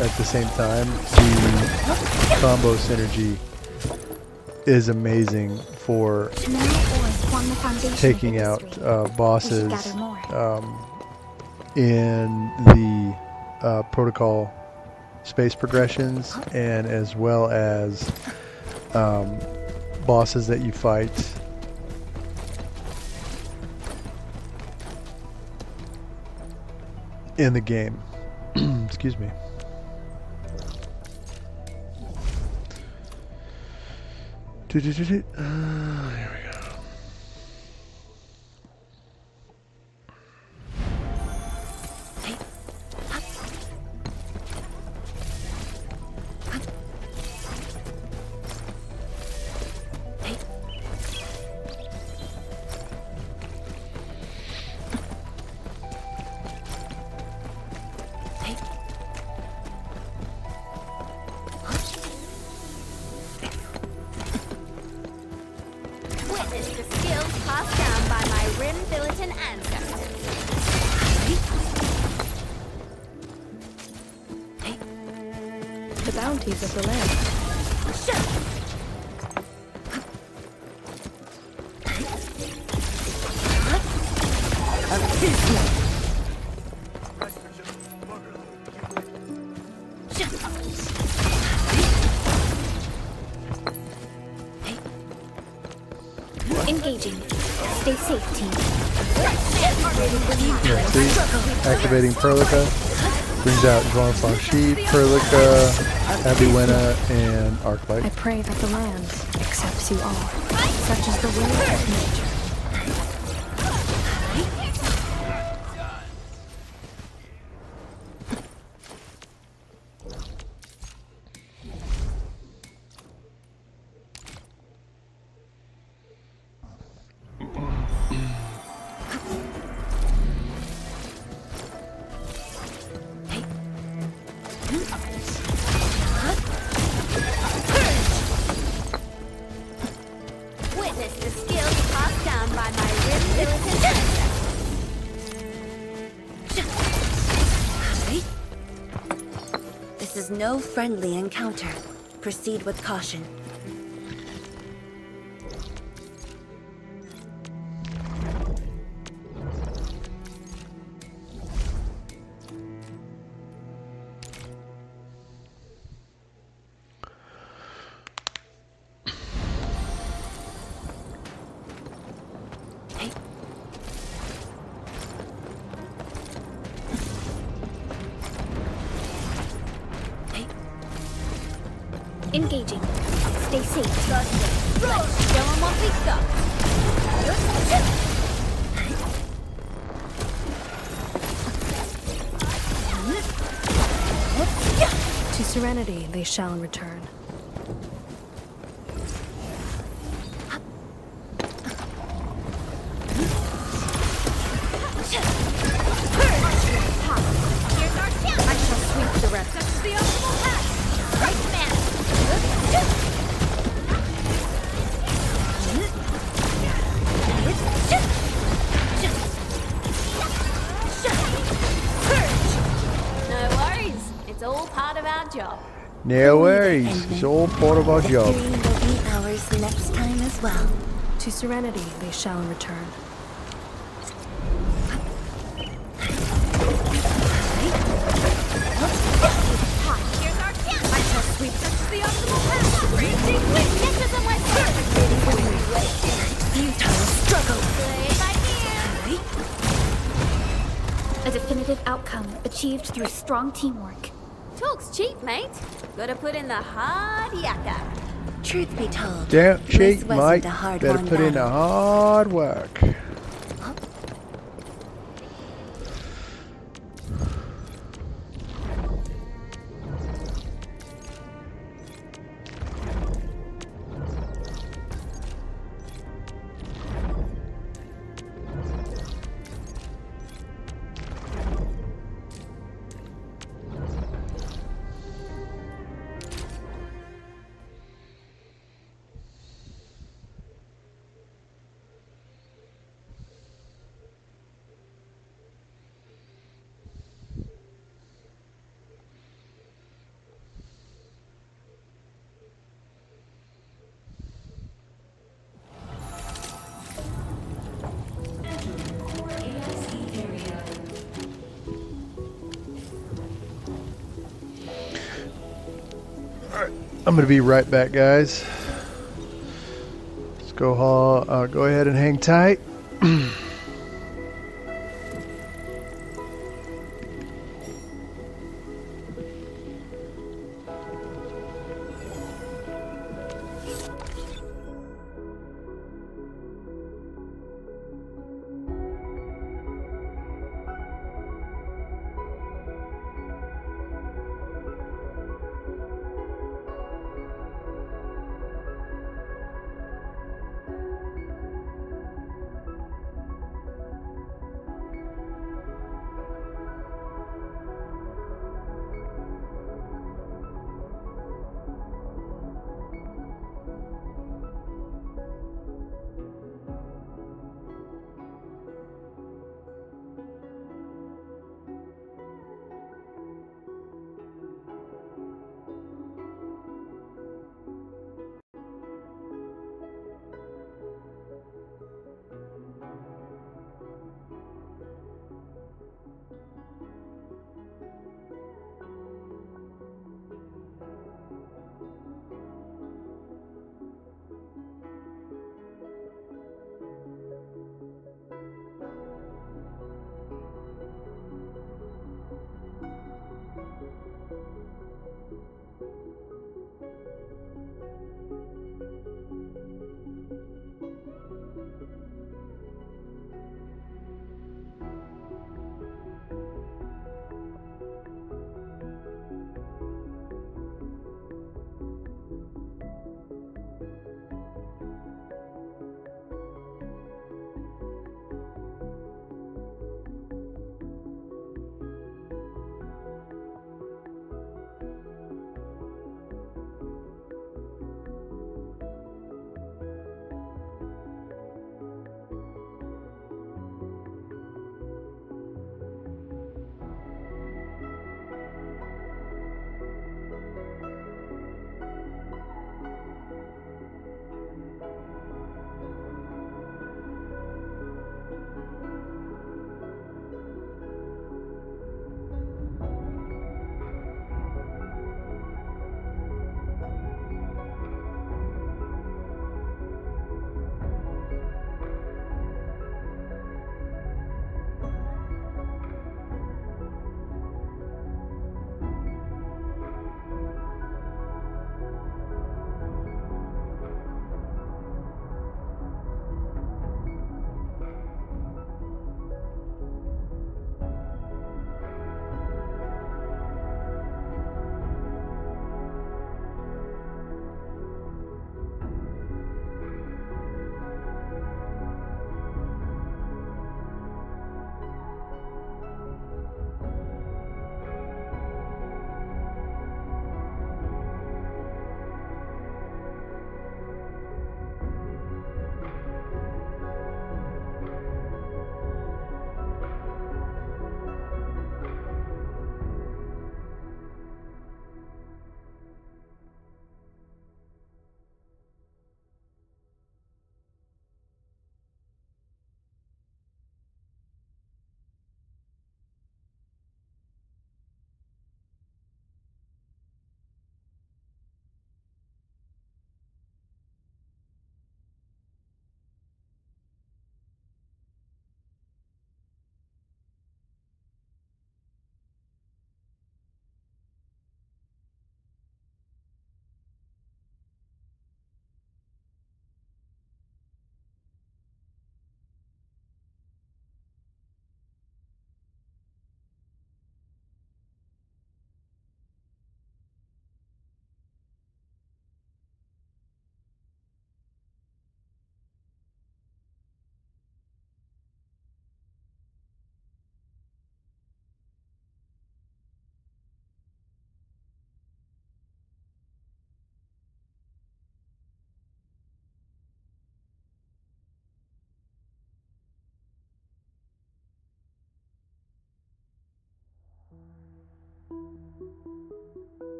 at the same time, the combo synergy is amazing for taking out bosses in the protocol space progressions, and as well as bosses that you fight in the game. Excuse me. Here we go. The bounties of the land. Engaging. Stay safe, team. Yeah, see? Activating Perlica. Brings out Dwarfar Sheep, Perlica, Abiwena, and I Arknights. pray that the land accepts you all. Such is the way of nature. Witness the skills passed down by my rim militant ancestors. This is no friendly encounter. Proceed with caution. Engaging. Stay safe. Let's show 'em what we got. To serenity they shall return. Here's our chance. I shall sweep the rest. That's the optimal path. Right, man. No worries. It's all part of our job. No worries, it's all part of our job. Victory will be ours next time as well. To serenity they shall return. Here's our chance. I shall sweep such as the optimal path. Raging wind catches them like Futile struggle. Play by ear. A definitive outcome achieved through strong teamwork. Talk's cheap, mate. Gotta put in the hard yakka. Truth be told, Don't this cheat, wasn't mate. a hard Better won put in the battle. hard work. I'm gonna be right back, guys. Let's go ahead and hang tight.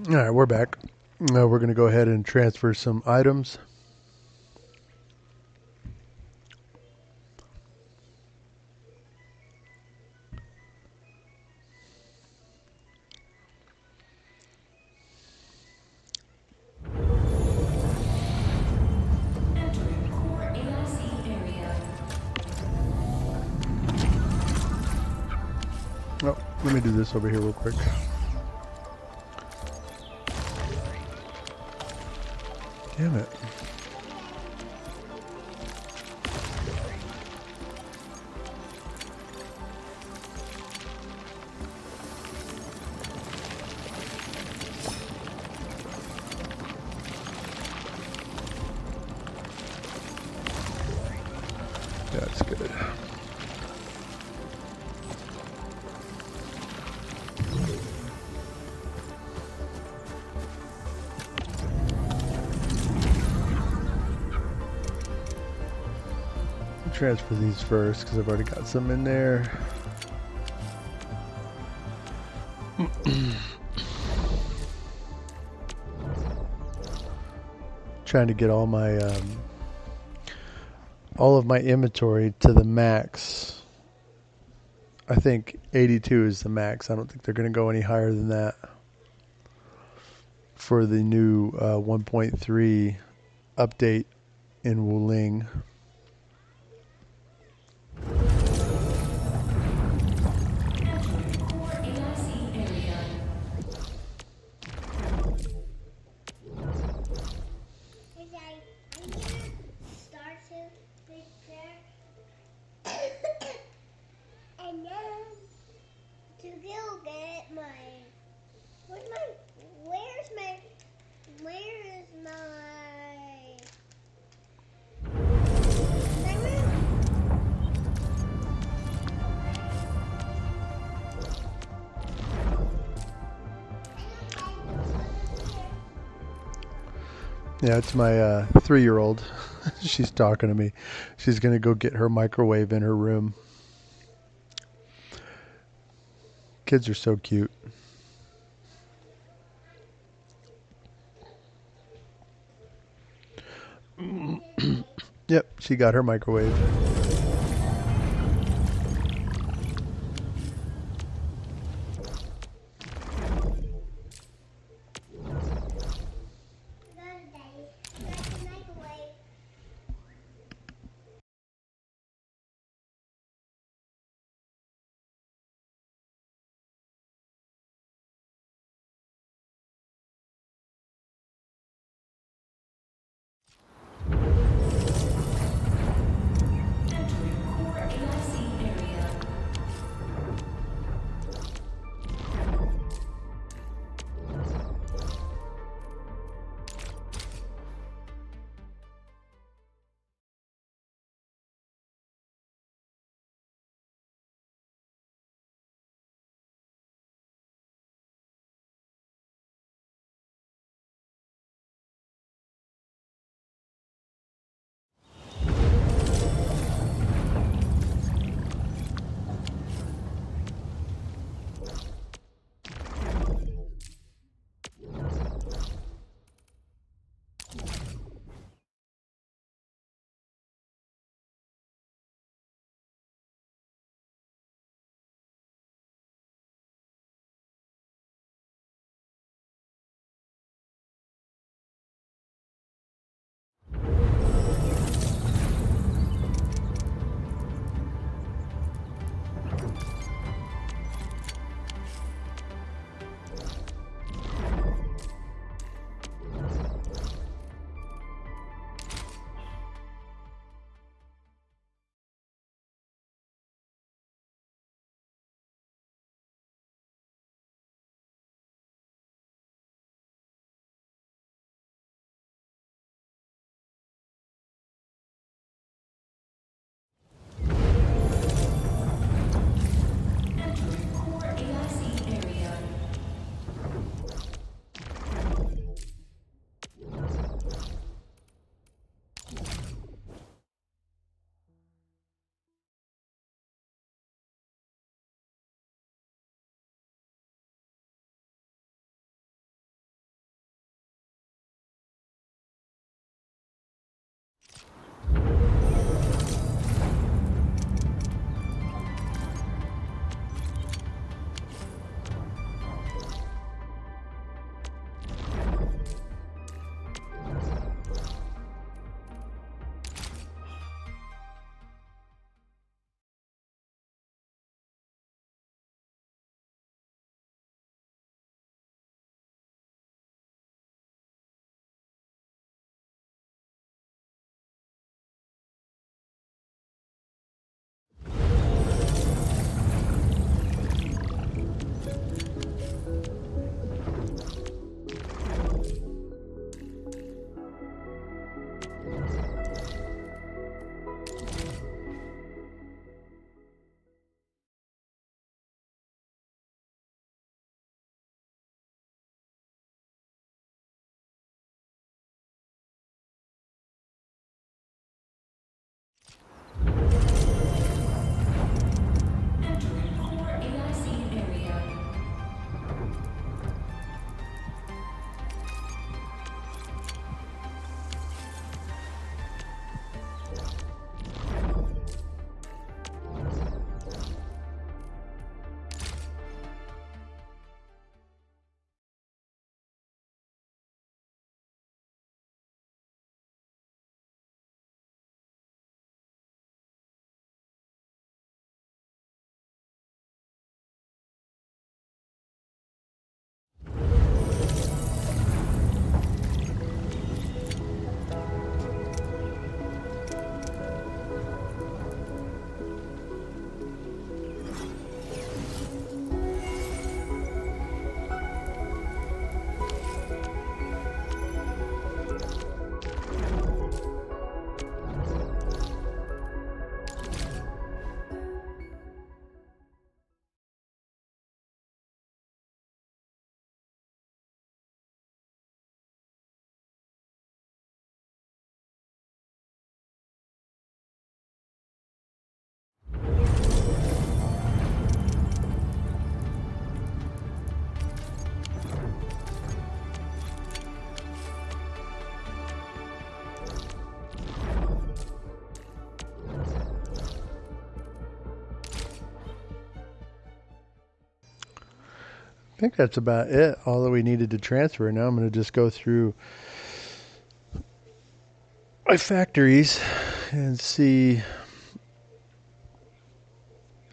All right, we're back. We're going to go ahead and transfer some items. Oh, let me do this over here real quick. Damn it. That's good. Transfer these first because I've already got some in there. Trying to get all of my inventory to the max. I think 82 is the max. I don't think they're going to go any higher than that for the new 1.3 update in Wuling. Yeah, it's my 3-year-old. She's talking to me. She's going to go get her microwave in her room. Kids are so cute. Yep, she got her microwave. think that's about it. All that we needed to transfer. Now I'm going to just go through my factories and see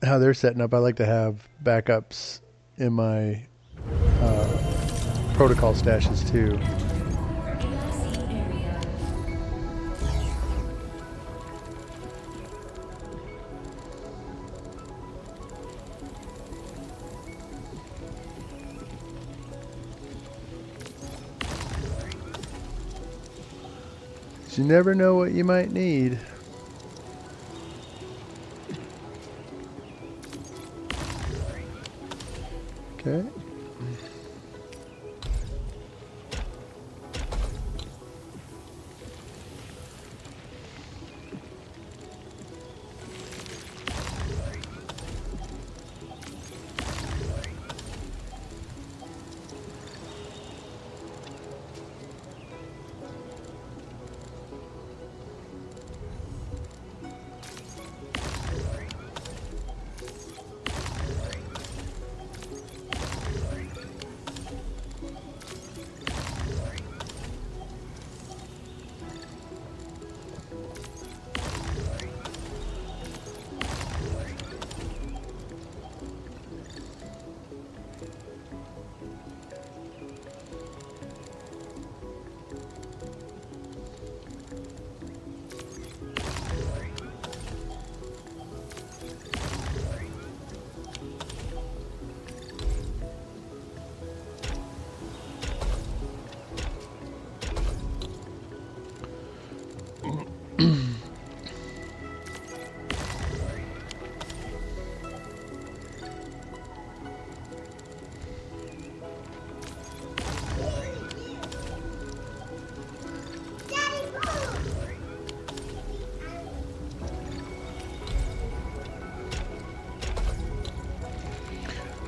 how they're setting up. I like to have backups in my protocol stashes too. You never know what you might need. Okay.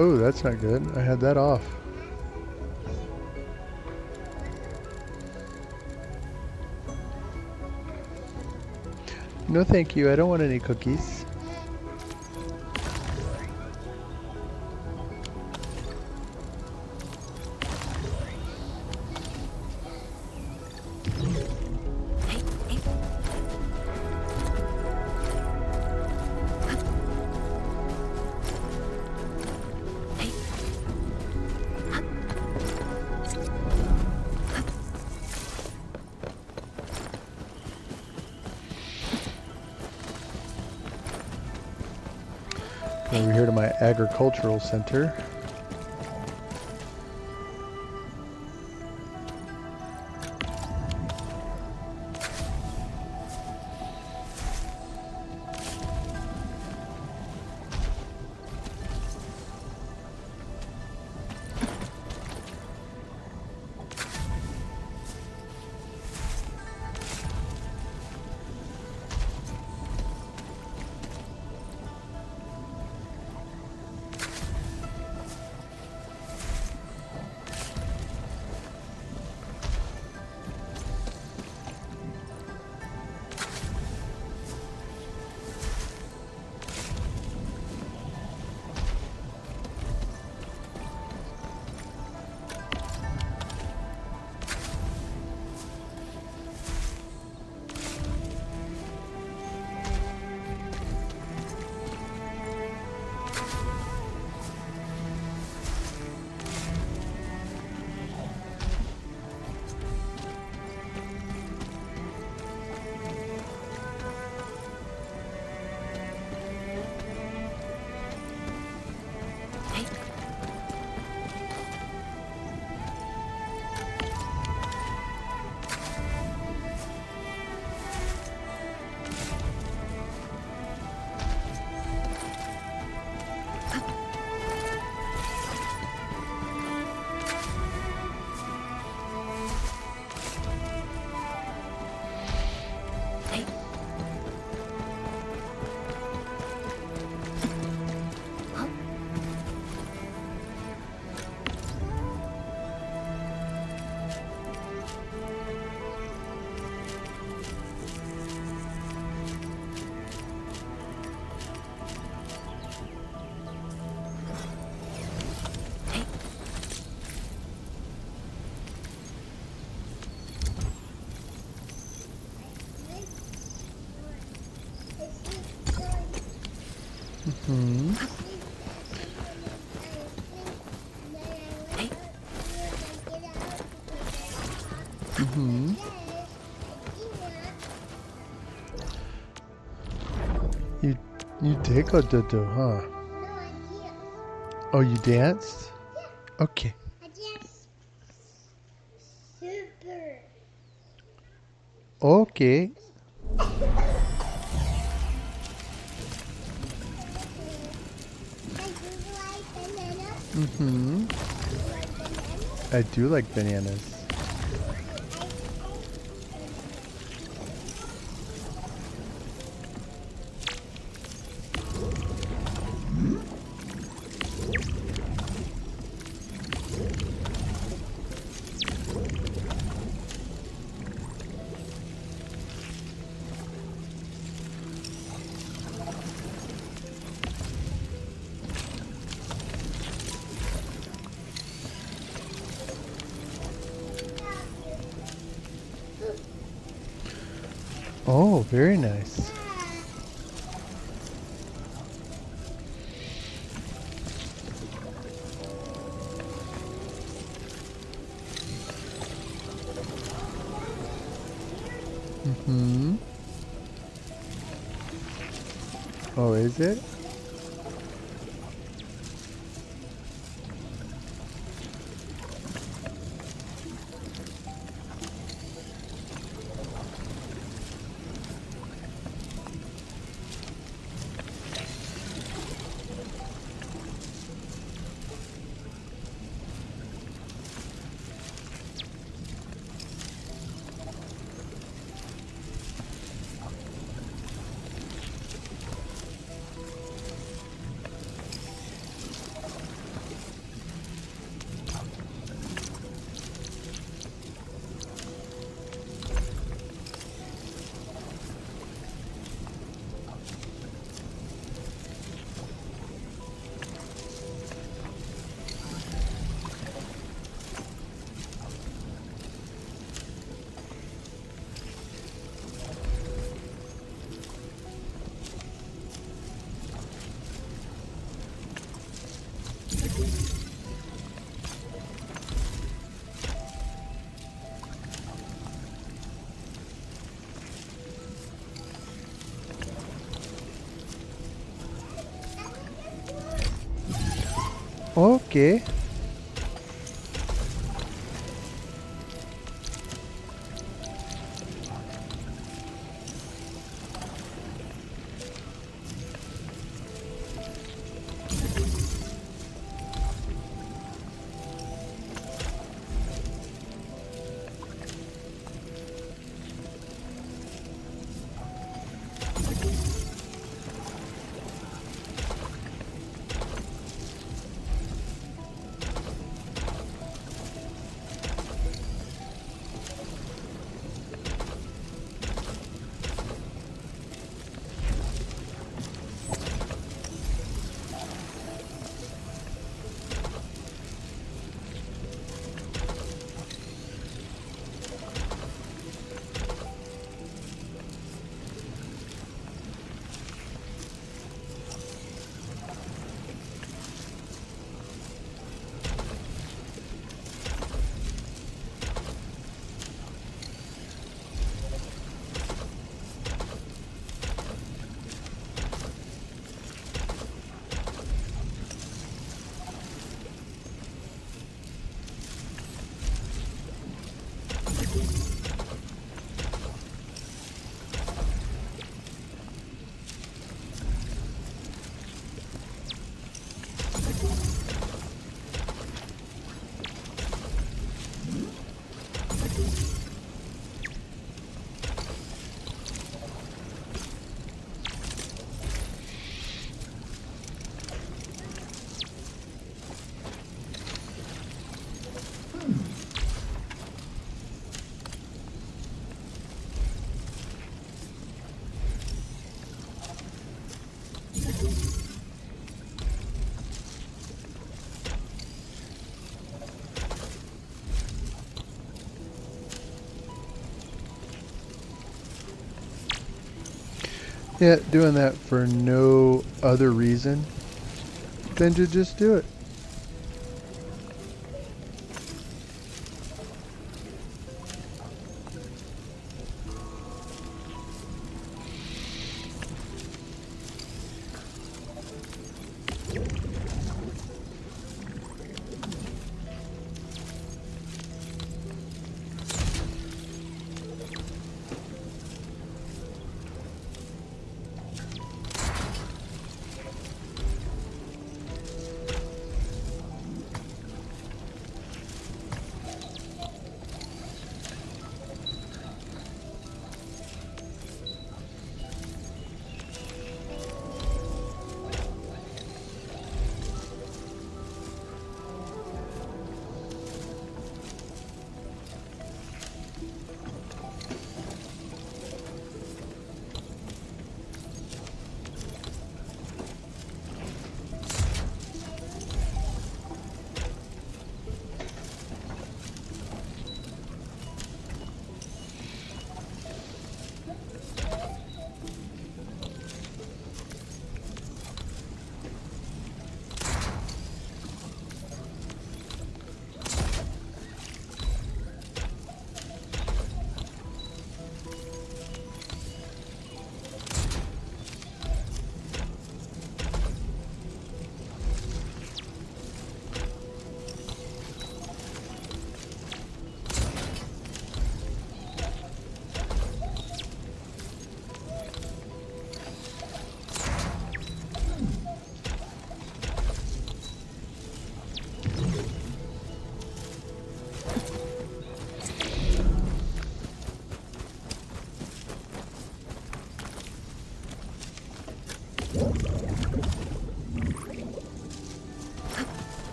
Oh, that's not good. I had that off. No, thank you. I don't want any cookies. Over here to my agricultural center. Mm-hmm. You tickled Dudu, huh? Oh, you danced? Okay. Okay. Mm-hmm. I do like bananas. Oh, very nice. Mm-hmm. Oh, is it? Okay. Yeah, doing that for no other reason than to just do it.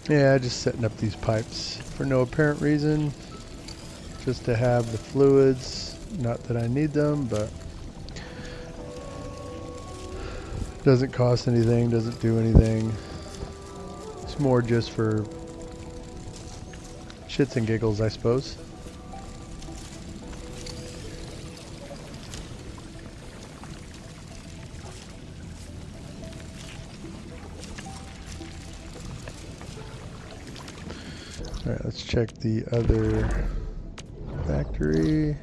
Yeah, just setting up these pipes for no apparent reason. Just to have the fluids. Not that I need them, but doesn't cost anything, doesn't do anything. It's more just for shits and giggles, I suppose. Alright, let's check the other factory.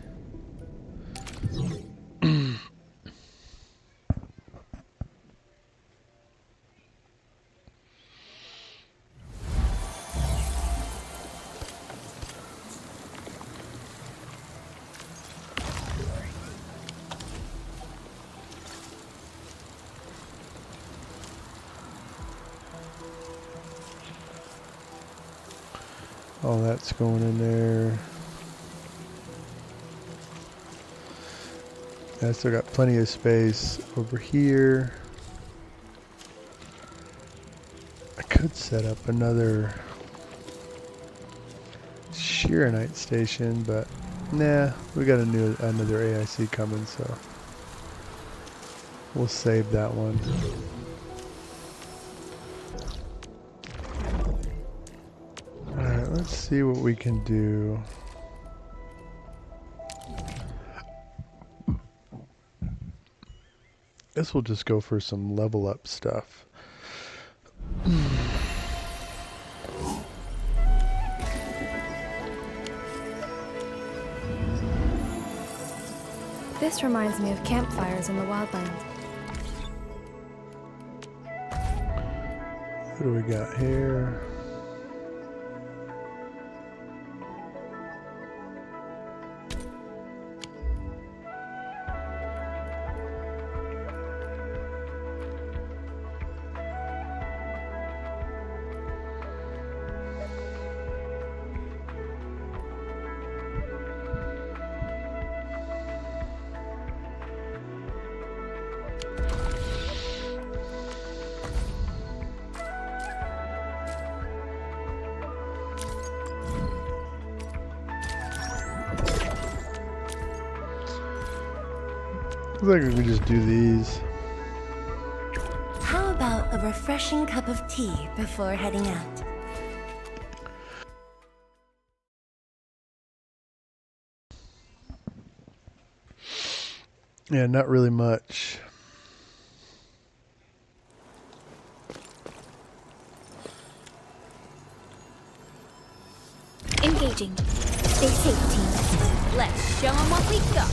All that's going in there. I still got plenty of space over here. I could set up another Arknight station, but nah, we got another AIC coming, so we'll save that one. Alright, let's see what we can do. Guess we'll just go for some level up stuff. This reminds me of campfires in the wildlands. What do we got here? Looks like we can just do these. How about a refreshing cup of tea before heading out? Yeah, not really much. Engaging. Stay safe, team. Let's show them what we got.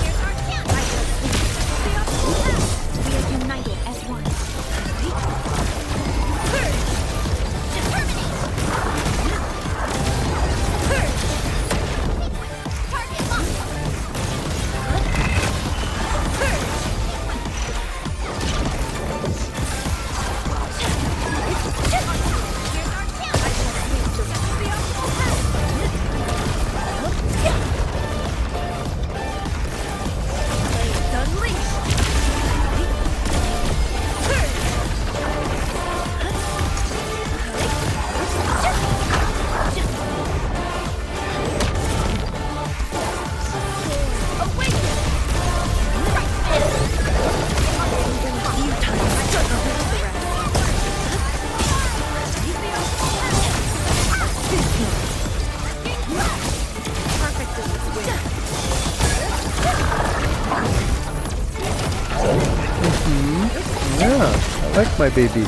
Here's our camp. We are united as one. Purge. Determinate. Purge. Target locked. Purge. Here's our camp. I shall sweep the optimal path. Yeah, I like my baby.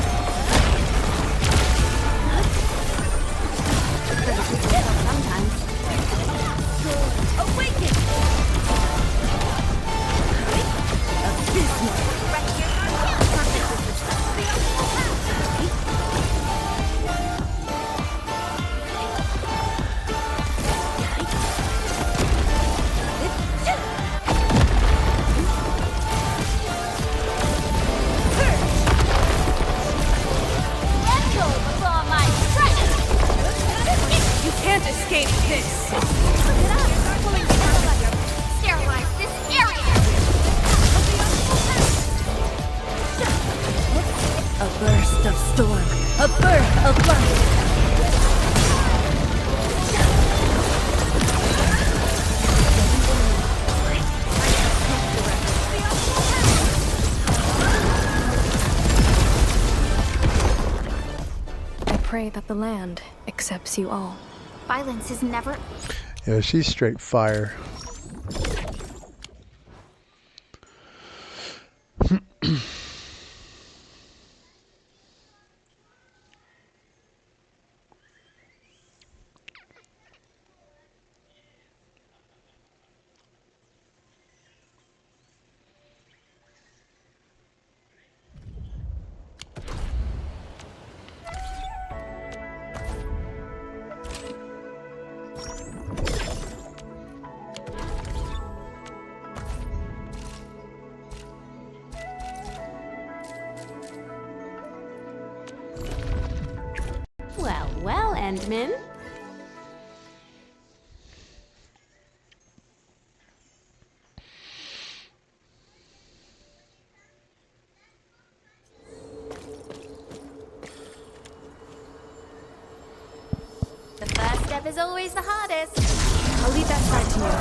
Escape this! Look it up! Pulling sterilize this area! burst of storm, a birth of light. I pray that the land accepts you all. Violence is never. Yeah, she's straight fire. Well, well, Endman. The first step is always the hardest. I'll leave that side to you.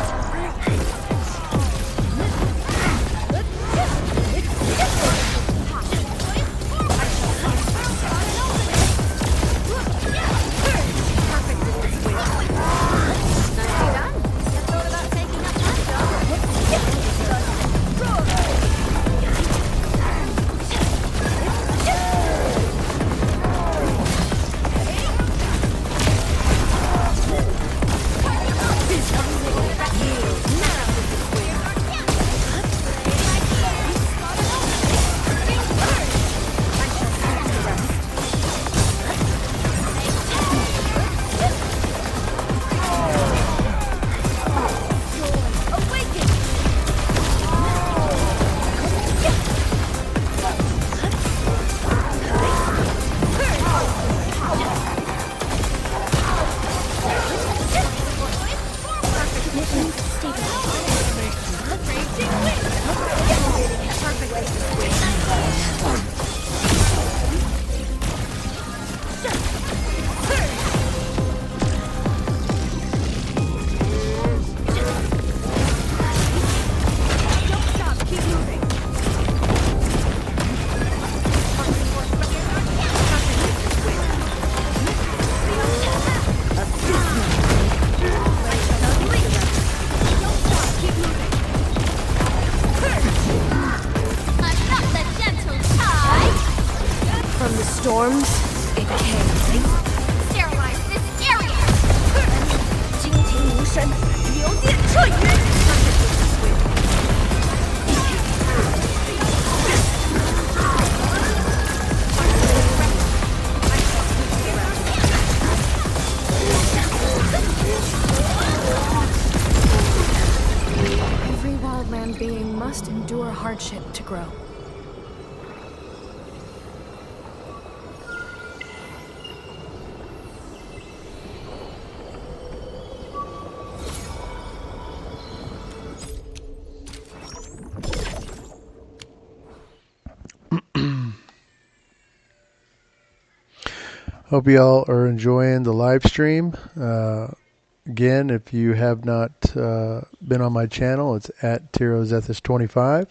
Storms, it came. Sterilize this area. 惊天无神，流电彻云。Every wildland being must endure hardship to grow. Hope y'all are enjoying the live stream. Again, if you have not been on my channel, it's at TiroZethis25.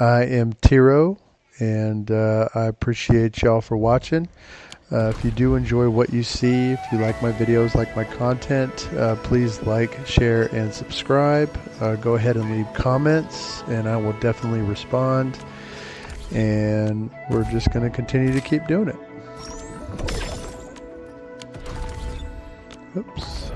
I am Tiro, and I appreciate y'all for watching. If you do enjoy what you see, if you like my videos, like my content, please like, share, and subscribe. Go ahead and leave comments, and I will definitely respond. And we're just going to continue to keep doing it. Oops.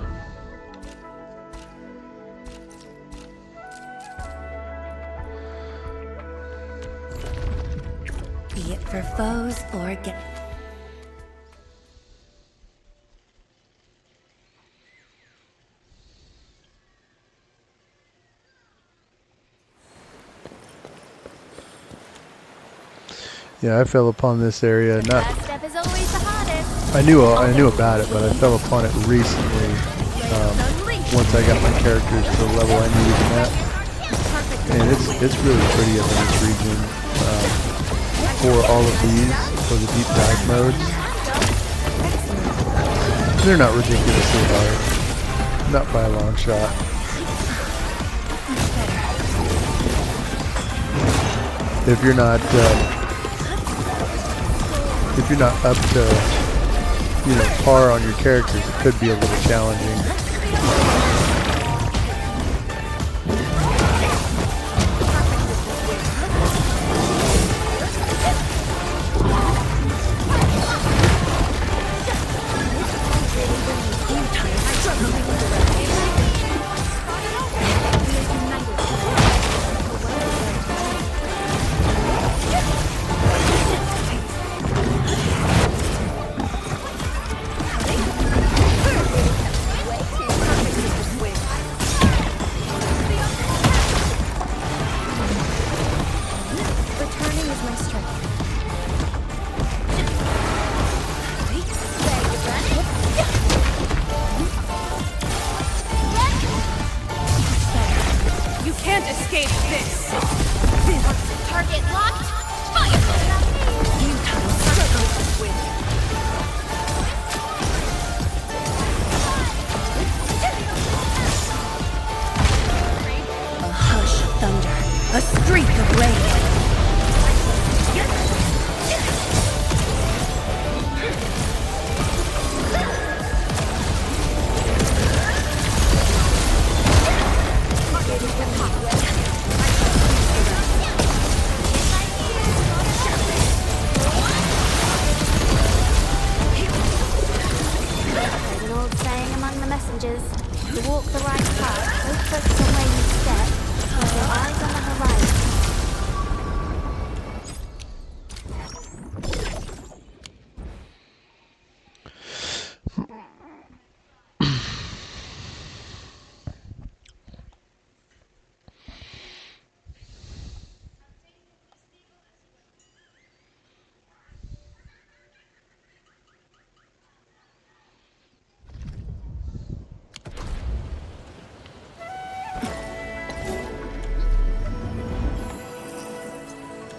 Be it for foes or get. Yeah, I fell upon this area. Not, First step is always the hardest. I knew about it, but I fell upon it recently. Once I got my characters to the level I needed them at, and it's really pretty up in this region. For all of these, for the deep dive modes. They're not ridiculously hard. Not by a long shot. If you're not up to, you know, par on your characters, it could be a little challenging.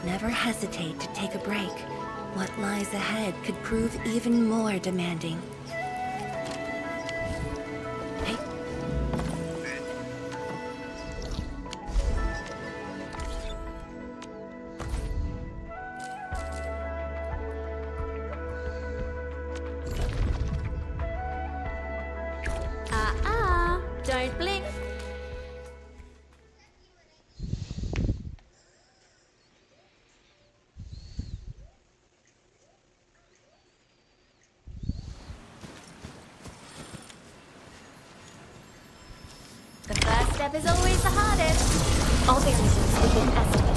Never hesitate to take a break. What lies ahead could prove even more demanding. Hey. Don't blink. The first step is always the hardest. All variations within estimates.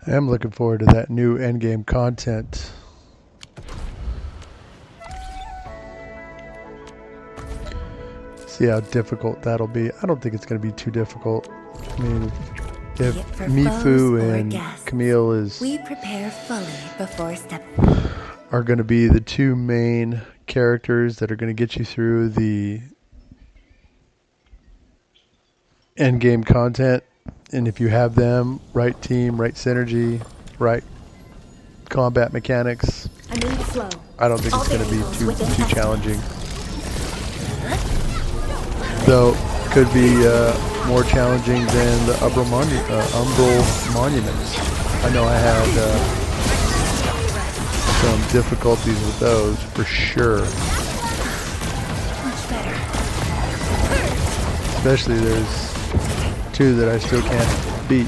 I am looking forward to that new endgame content. See how difficult that'll be. I don't think it's going to be too difficult. I mean, if For Mifu foes or and guests, Camille we prepare fully before are going to be the two main characters that are going to get you through the end game content, and if you have them, right team, right synergy, right combat mechanics, I'm in the flow. I don't think All it's going to be variables too within too estimate. challenging. Though could be more challenging than the Umbral Monuments. I know I had some difficulties with those for sure. much better. Especially there's two that I still can't beat.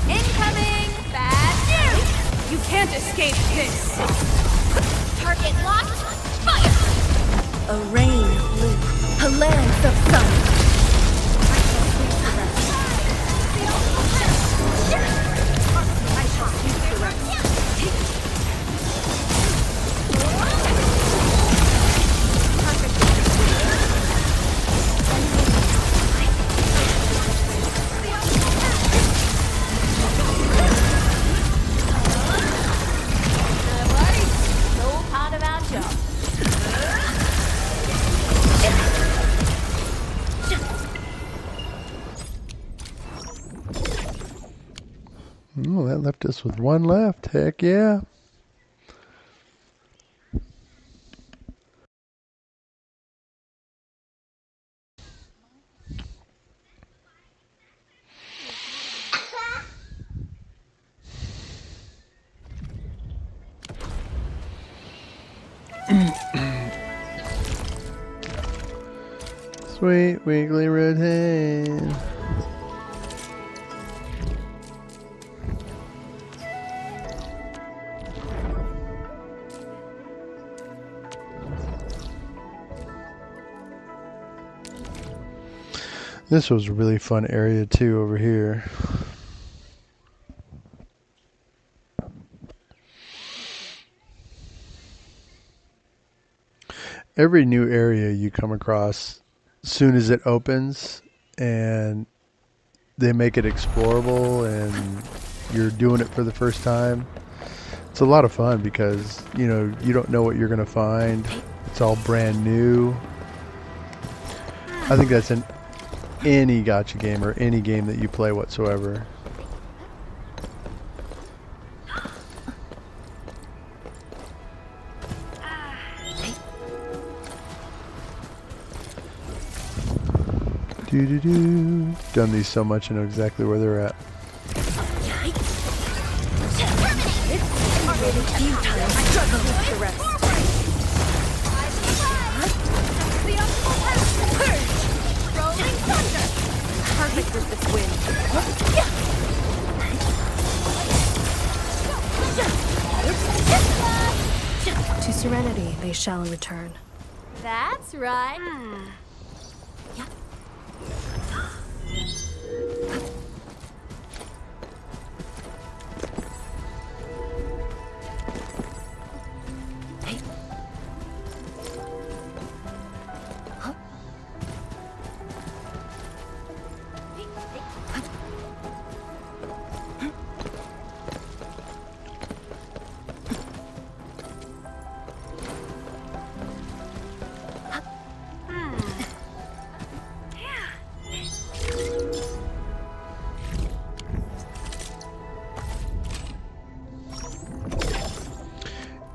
Incoming! Bad news! You can't escape this! Target locked! Fire! A rain of blue, a lance of sun. No part of our job. Oh, that left us with one left. Heck yeah. Sweet wiggly red hand. This was a really fun area too over here. Every new area you come across, soon as it opens and they make it explorable and you're doing it for the first time, it's a lot of fun because, you know, you don't know what you're going to find. It's all brand new. I think that's in any gacha game or any game that you play whatsoever. Do. Done these so much, I know exactly where they're at. Perfect with this wind. To serenity they shall return. That's right.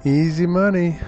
Easy money.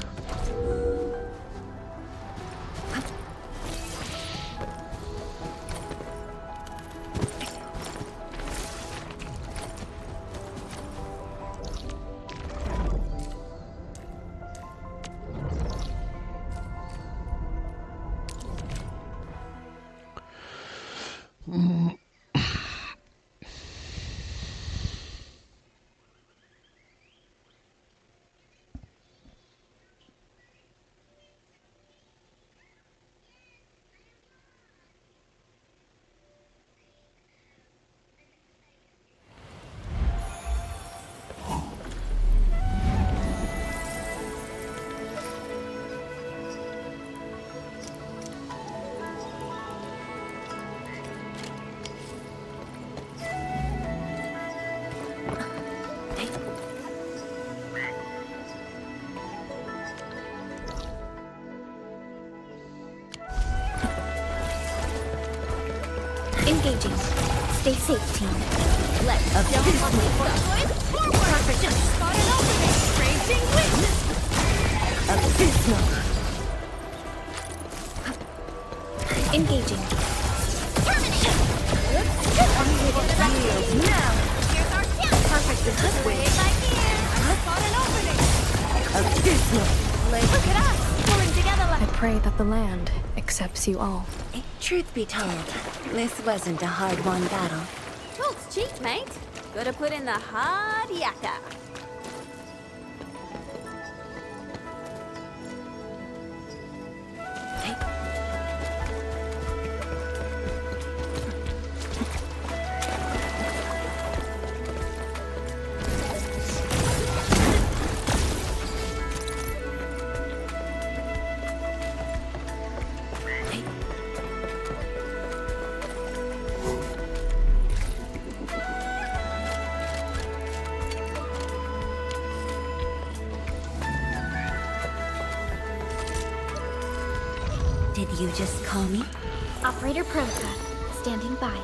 Engaging. Stay safe, team. Let's jump on the forward. Perfect. Just spot an opening. Raging witness. Abysmal. Engaging. Terminate. Now. Here's our chance. Perfect. This way. Like here. Spot an opening. Abysmal. Look at us. Pulling together I like. pray that the land accepts you all. Truth be told, this wasn't a hard-won battle. Talk's cheap, mate. Gotta put in the hard yakka. Did you just call me? Operator Proka, standing by.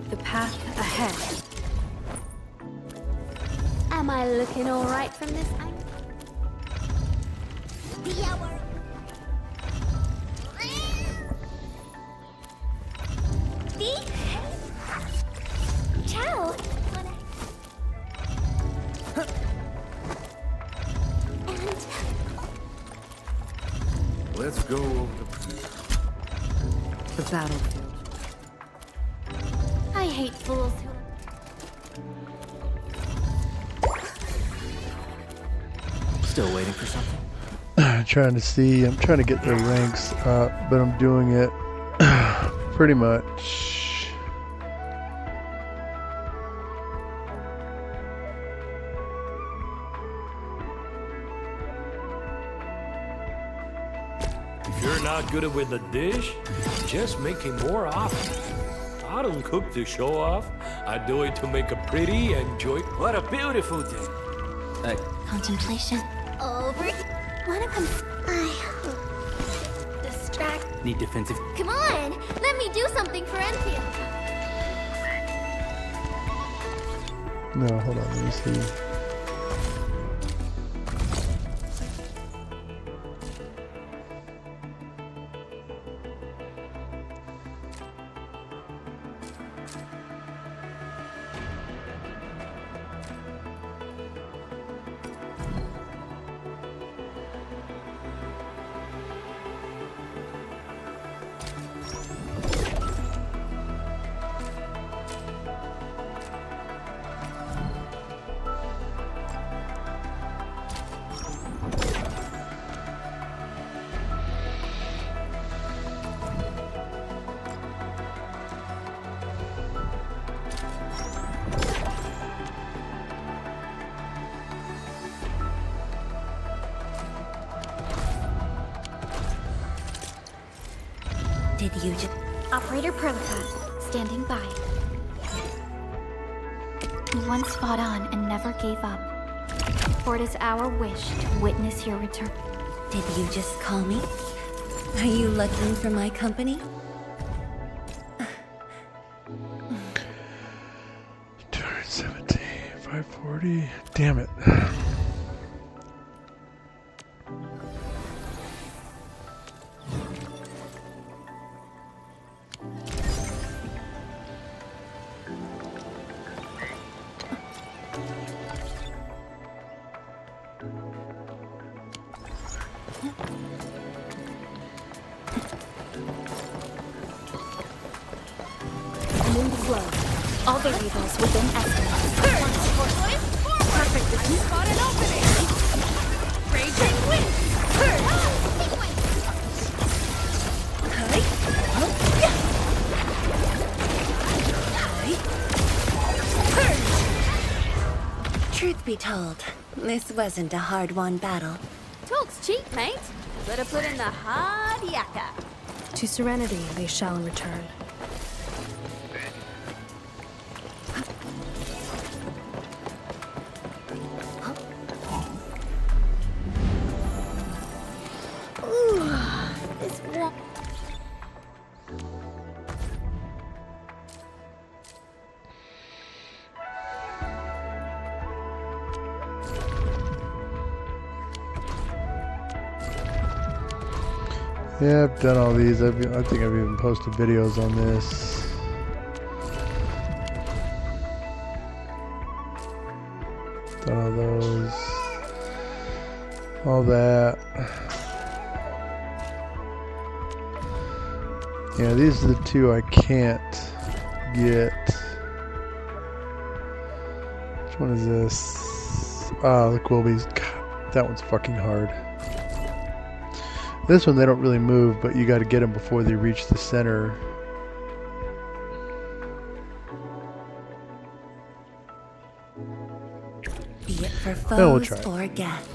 The path ahead. Am I looking all right from this angle? The hour. Ciao! Let's go over The battlefield. I hate fools who... Still waiting for something? I'm trying to get the ranks up, but I'm doing it pretty much. If you're not good with a dish, just make it more often. I don't cook to show off. I do it to make it pretty and joy. What a beautiful day. Hey, Contemplation. Over. Wanna come... Distract... need defensive. Come on! Let me do something for Endfield! No, hold on, let me see. Did you just... Operator Proka, standing by. We once fought on and never gave up. For it is our wish to witness your return. Did you just call me? Are you looking for my company? 217, 540. Damn it. Move slow. All variables within estimates. Perfect. I spot an opening. Raging wind. Truth be told, this wasn't a hard-won battle. Talk's cheap, mate. Better put in the hard yakka. To serenity they shall return. This one. Yeah, I've done all these. I think I've even posted videos on this. Done all those. All that. Yeah, these are the two I can't get. Which one is this? Ah, the Quilbies. God, that one's fucking hard. This one they don't really move, but you got to get them before they reach the center. Be it for No, we'll foes try. or death.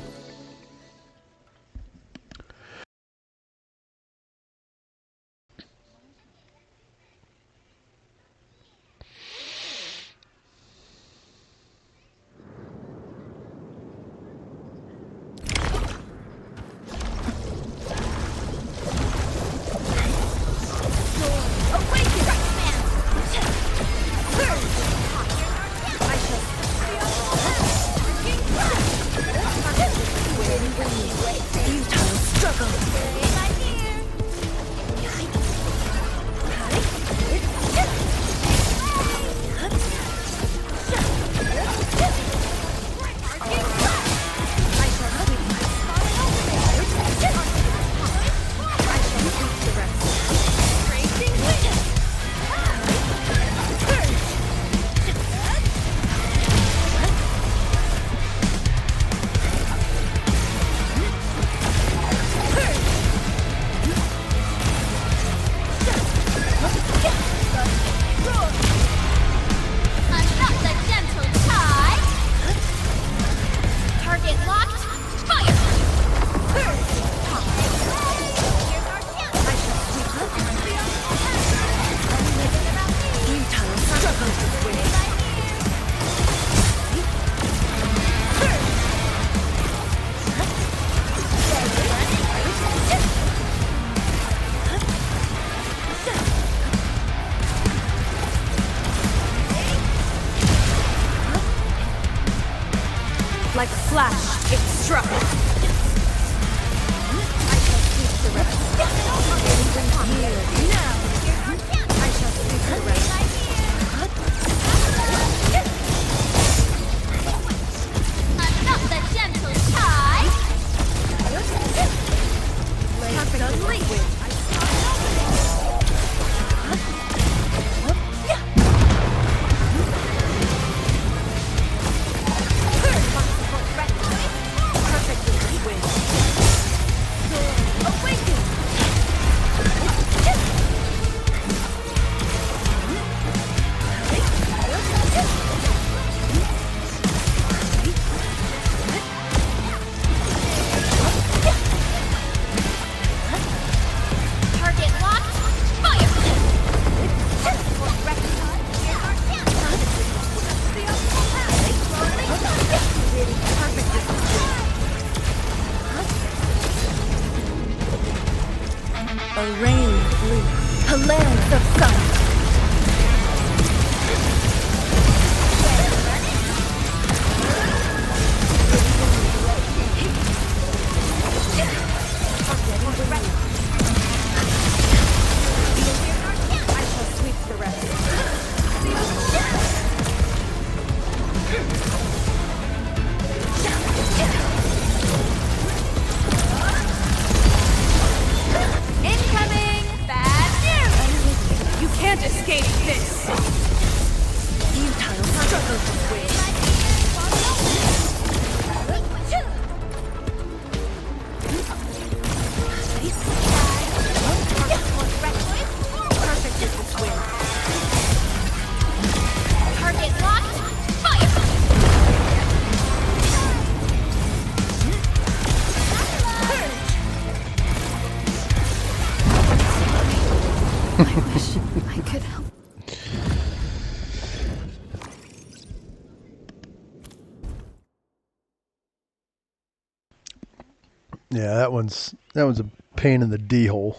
Like a flash, it struck. I'm not the gentle tide. Perfect unleashed. A rain of blue, a lance of sun. I shall sweep the rest. Incoming! Bad news! You can't escape this! Futile struggle to win. Perfect is this win. Target locked. Fire! I could help. Yeah, that one's a pain in the D hole.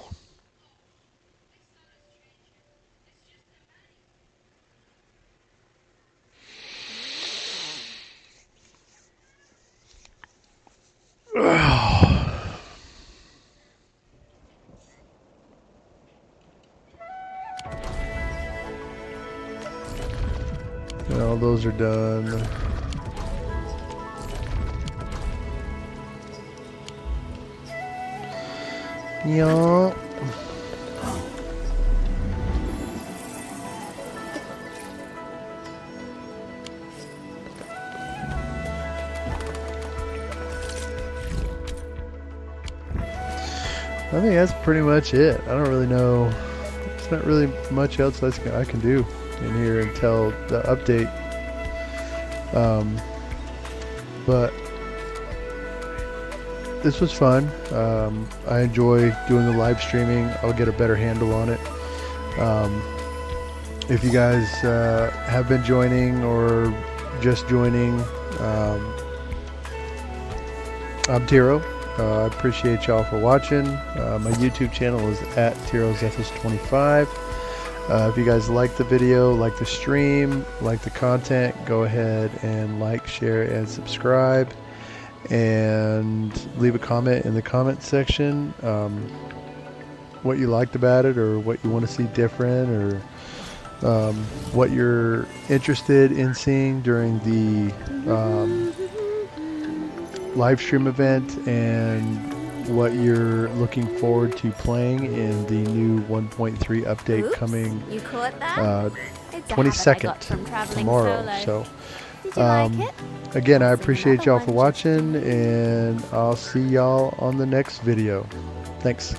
Well, those are done. Yeah. I think that's pretty much it. I don't really know. There's not really much else I can do in here until the update. But this was fun. I enjoy doing the live streaming. I'll get a better handle on it. If you guys have been joining or just joining, I'm Tiro. I appreciate y'all for watching. My YouTube channel is at TiroZethis25. If you guys like the video, like the stream, like the content, go ahead and like, share, and subscribe. And leave a comment in the comment section, what you liked about it, or what you want to see different, or what you're interested in seeing during the live stream event, and what you're looking forward to playing in the new 1.3 update. Oops, coming you caught that? It's a habit I 22nd got from traveling tomorrow. solo. So Did you like it? again, I appreciate y'all for watching, and I'll see y'all on the next video. Thanks.